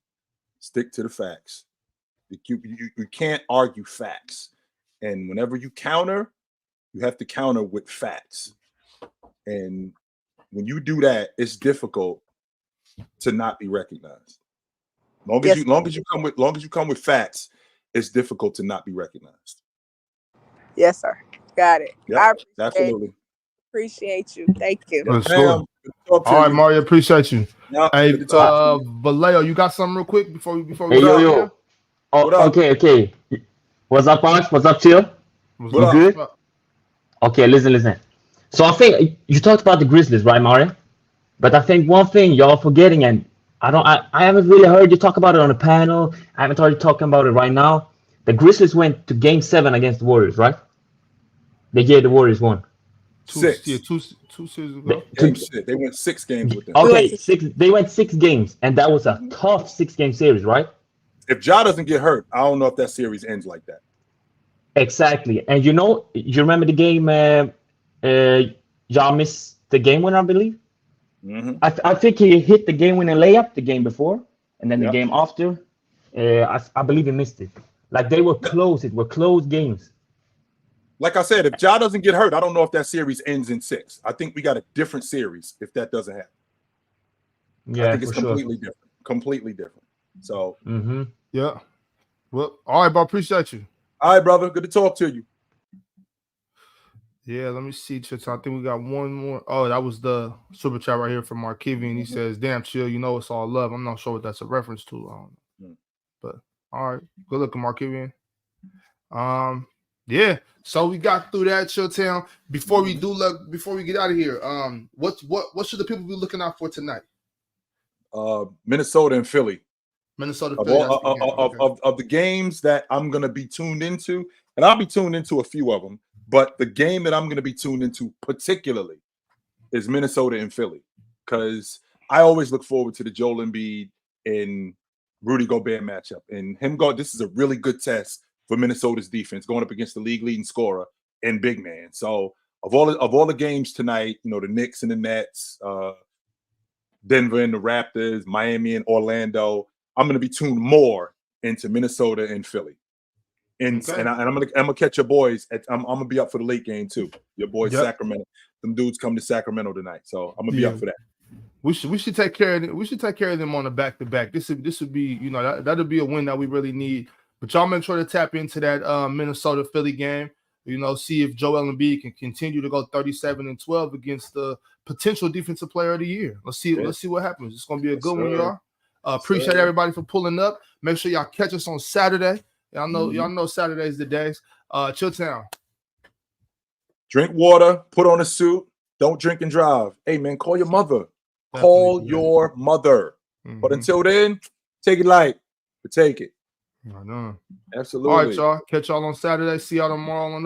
Stick to the facts. You can't argue facts. And whenever you counter, you have to counter with facts. And when you do that, it's difficult to not be recognized. Long as you come with facts, it's difficult to not be recognized. Yes, sir. Got it. Yep, absolutely. Appreciate you. Thank you. Yes, Sure. All right, Mario, appreciate you. Yep, hey, Vallejo, you got something real quick before we Hey, yo. Oh, okay. What's up, Ash? What's up, Chill? You good? Okay, listen. So I think you talked about the Grizzlies, right, Mario? But I think one thing y'all forgetting, and I haven't really heard you talk about it on the panel. I haven't heard you talking about it right now. The Grizzlies went to Game 7 against the Warriors, right? They gave the Warriors one. Two seasons ago. They went 6 games with them. Okay, they went 6 games, and that was a tough 6-game series, right? If Ja doesn't get hurt, I don't know if that series ends like that. Exactly. And you remember the game Ja missed the game winner, I believe? Mm-hmm. I think he hit the game winning layup the game before, and then the game after, I believe he missed it. Like they were close. It were close games. Like I said, if Ja doesn't get hurt, I don't know if that series ends in 6. I think we got a different series if that doesn't happen. Yeah, I think it's completely different. Completely different. So yeah. Well, all right, bro. Appreciate you. All right, brother. Good to talk to you. Yeah, let me see, Chits. I think we got one more. Oh, that was the super chat right here from Markivian. He says, "Damn, Chill, you know it's all love." I'm not sure what that's a reference to. But all right, good looking, Markivian. Yeah. So we got through that, Chill Town. Before we get out of here, what should the people be looking out for tonight? Minnesota and Philly. Minnesota, Philly. Philly. Of the games that I'm gonna be tuned into, and I'll be tuned into a few of them. But the game that I'm going to be tuned into particularly is Minnesota and Philly, because I always look forward to the Joel Embiid and Rudy Gobert matchup. And this is a really good test for Minnesota's defense going up against the league leading scorer and big man. So of all the games tonight, the Knicks and the Nets, Denver and the Raptors, Miami and Orlando, I'm going to be tuned more into Minnesota and Philly. And I'm gonna catch your boys. I'm gonna be up for the late game too. Your boys, Sacramento. Them dudes come to Sacramento tonight, so I'm gonna be up for that. We should take care of them. We should take care of them on the back-to-back. This would be that'll be a win that we really need. But y'all make sure to tap into that Minnesota Philly game. See if Joel Embiid can continue to go 37-12 against the potential defensive player of the year. Let's see what happens. It's gonna be a good one, y'all. Appreciate everybody for pulling up. Make sure y'all catch us on Saturday. Y'all know Saturday's the days. Chill Town. Drink water, put on a suit, don't drink and drive. Hey man, call your mother. Call your mother. But until then, take it light, but take it. I know. Absolutely. All right, y'all. Catch y'all on Saturday. See y'all tomorrow on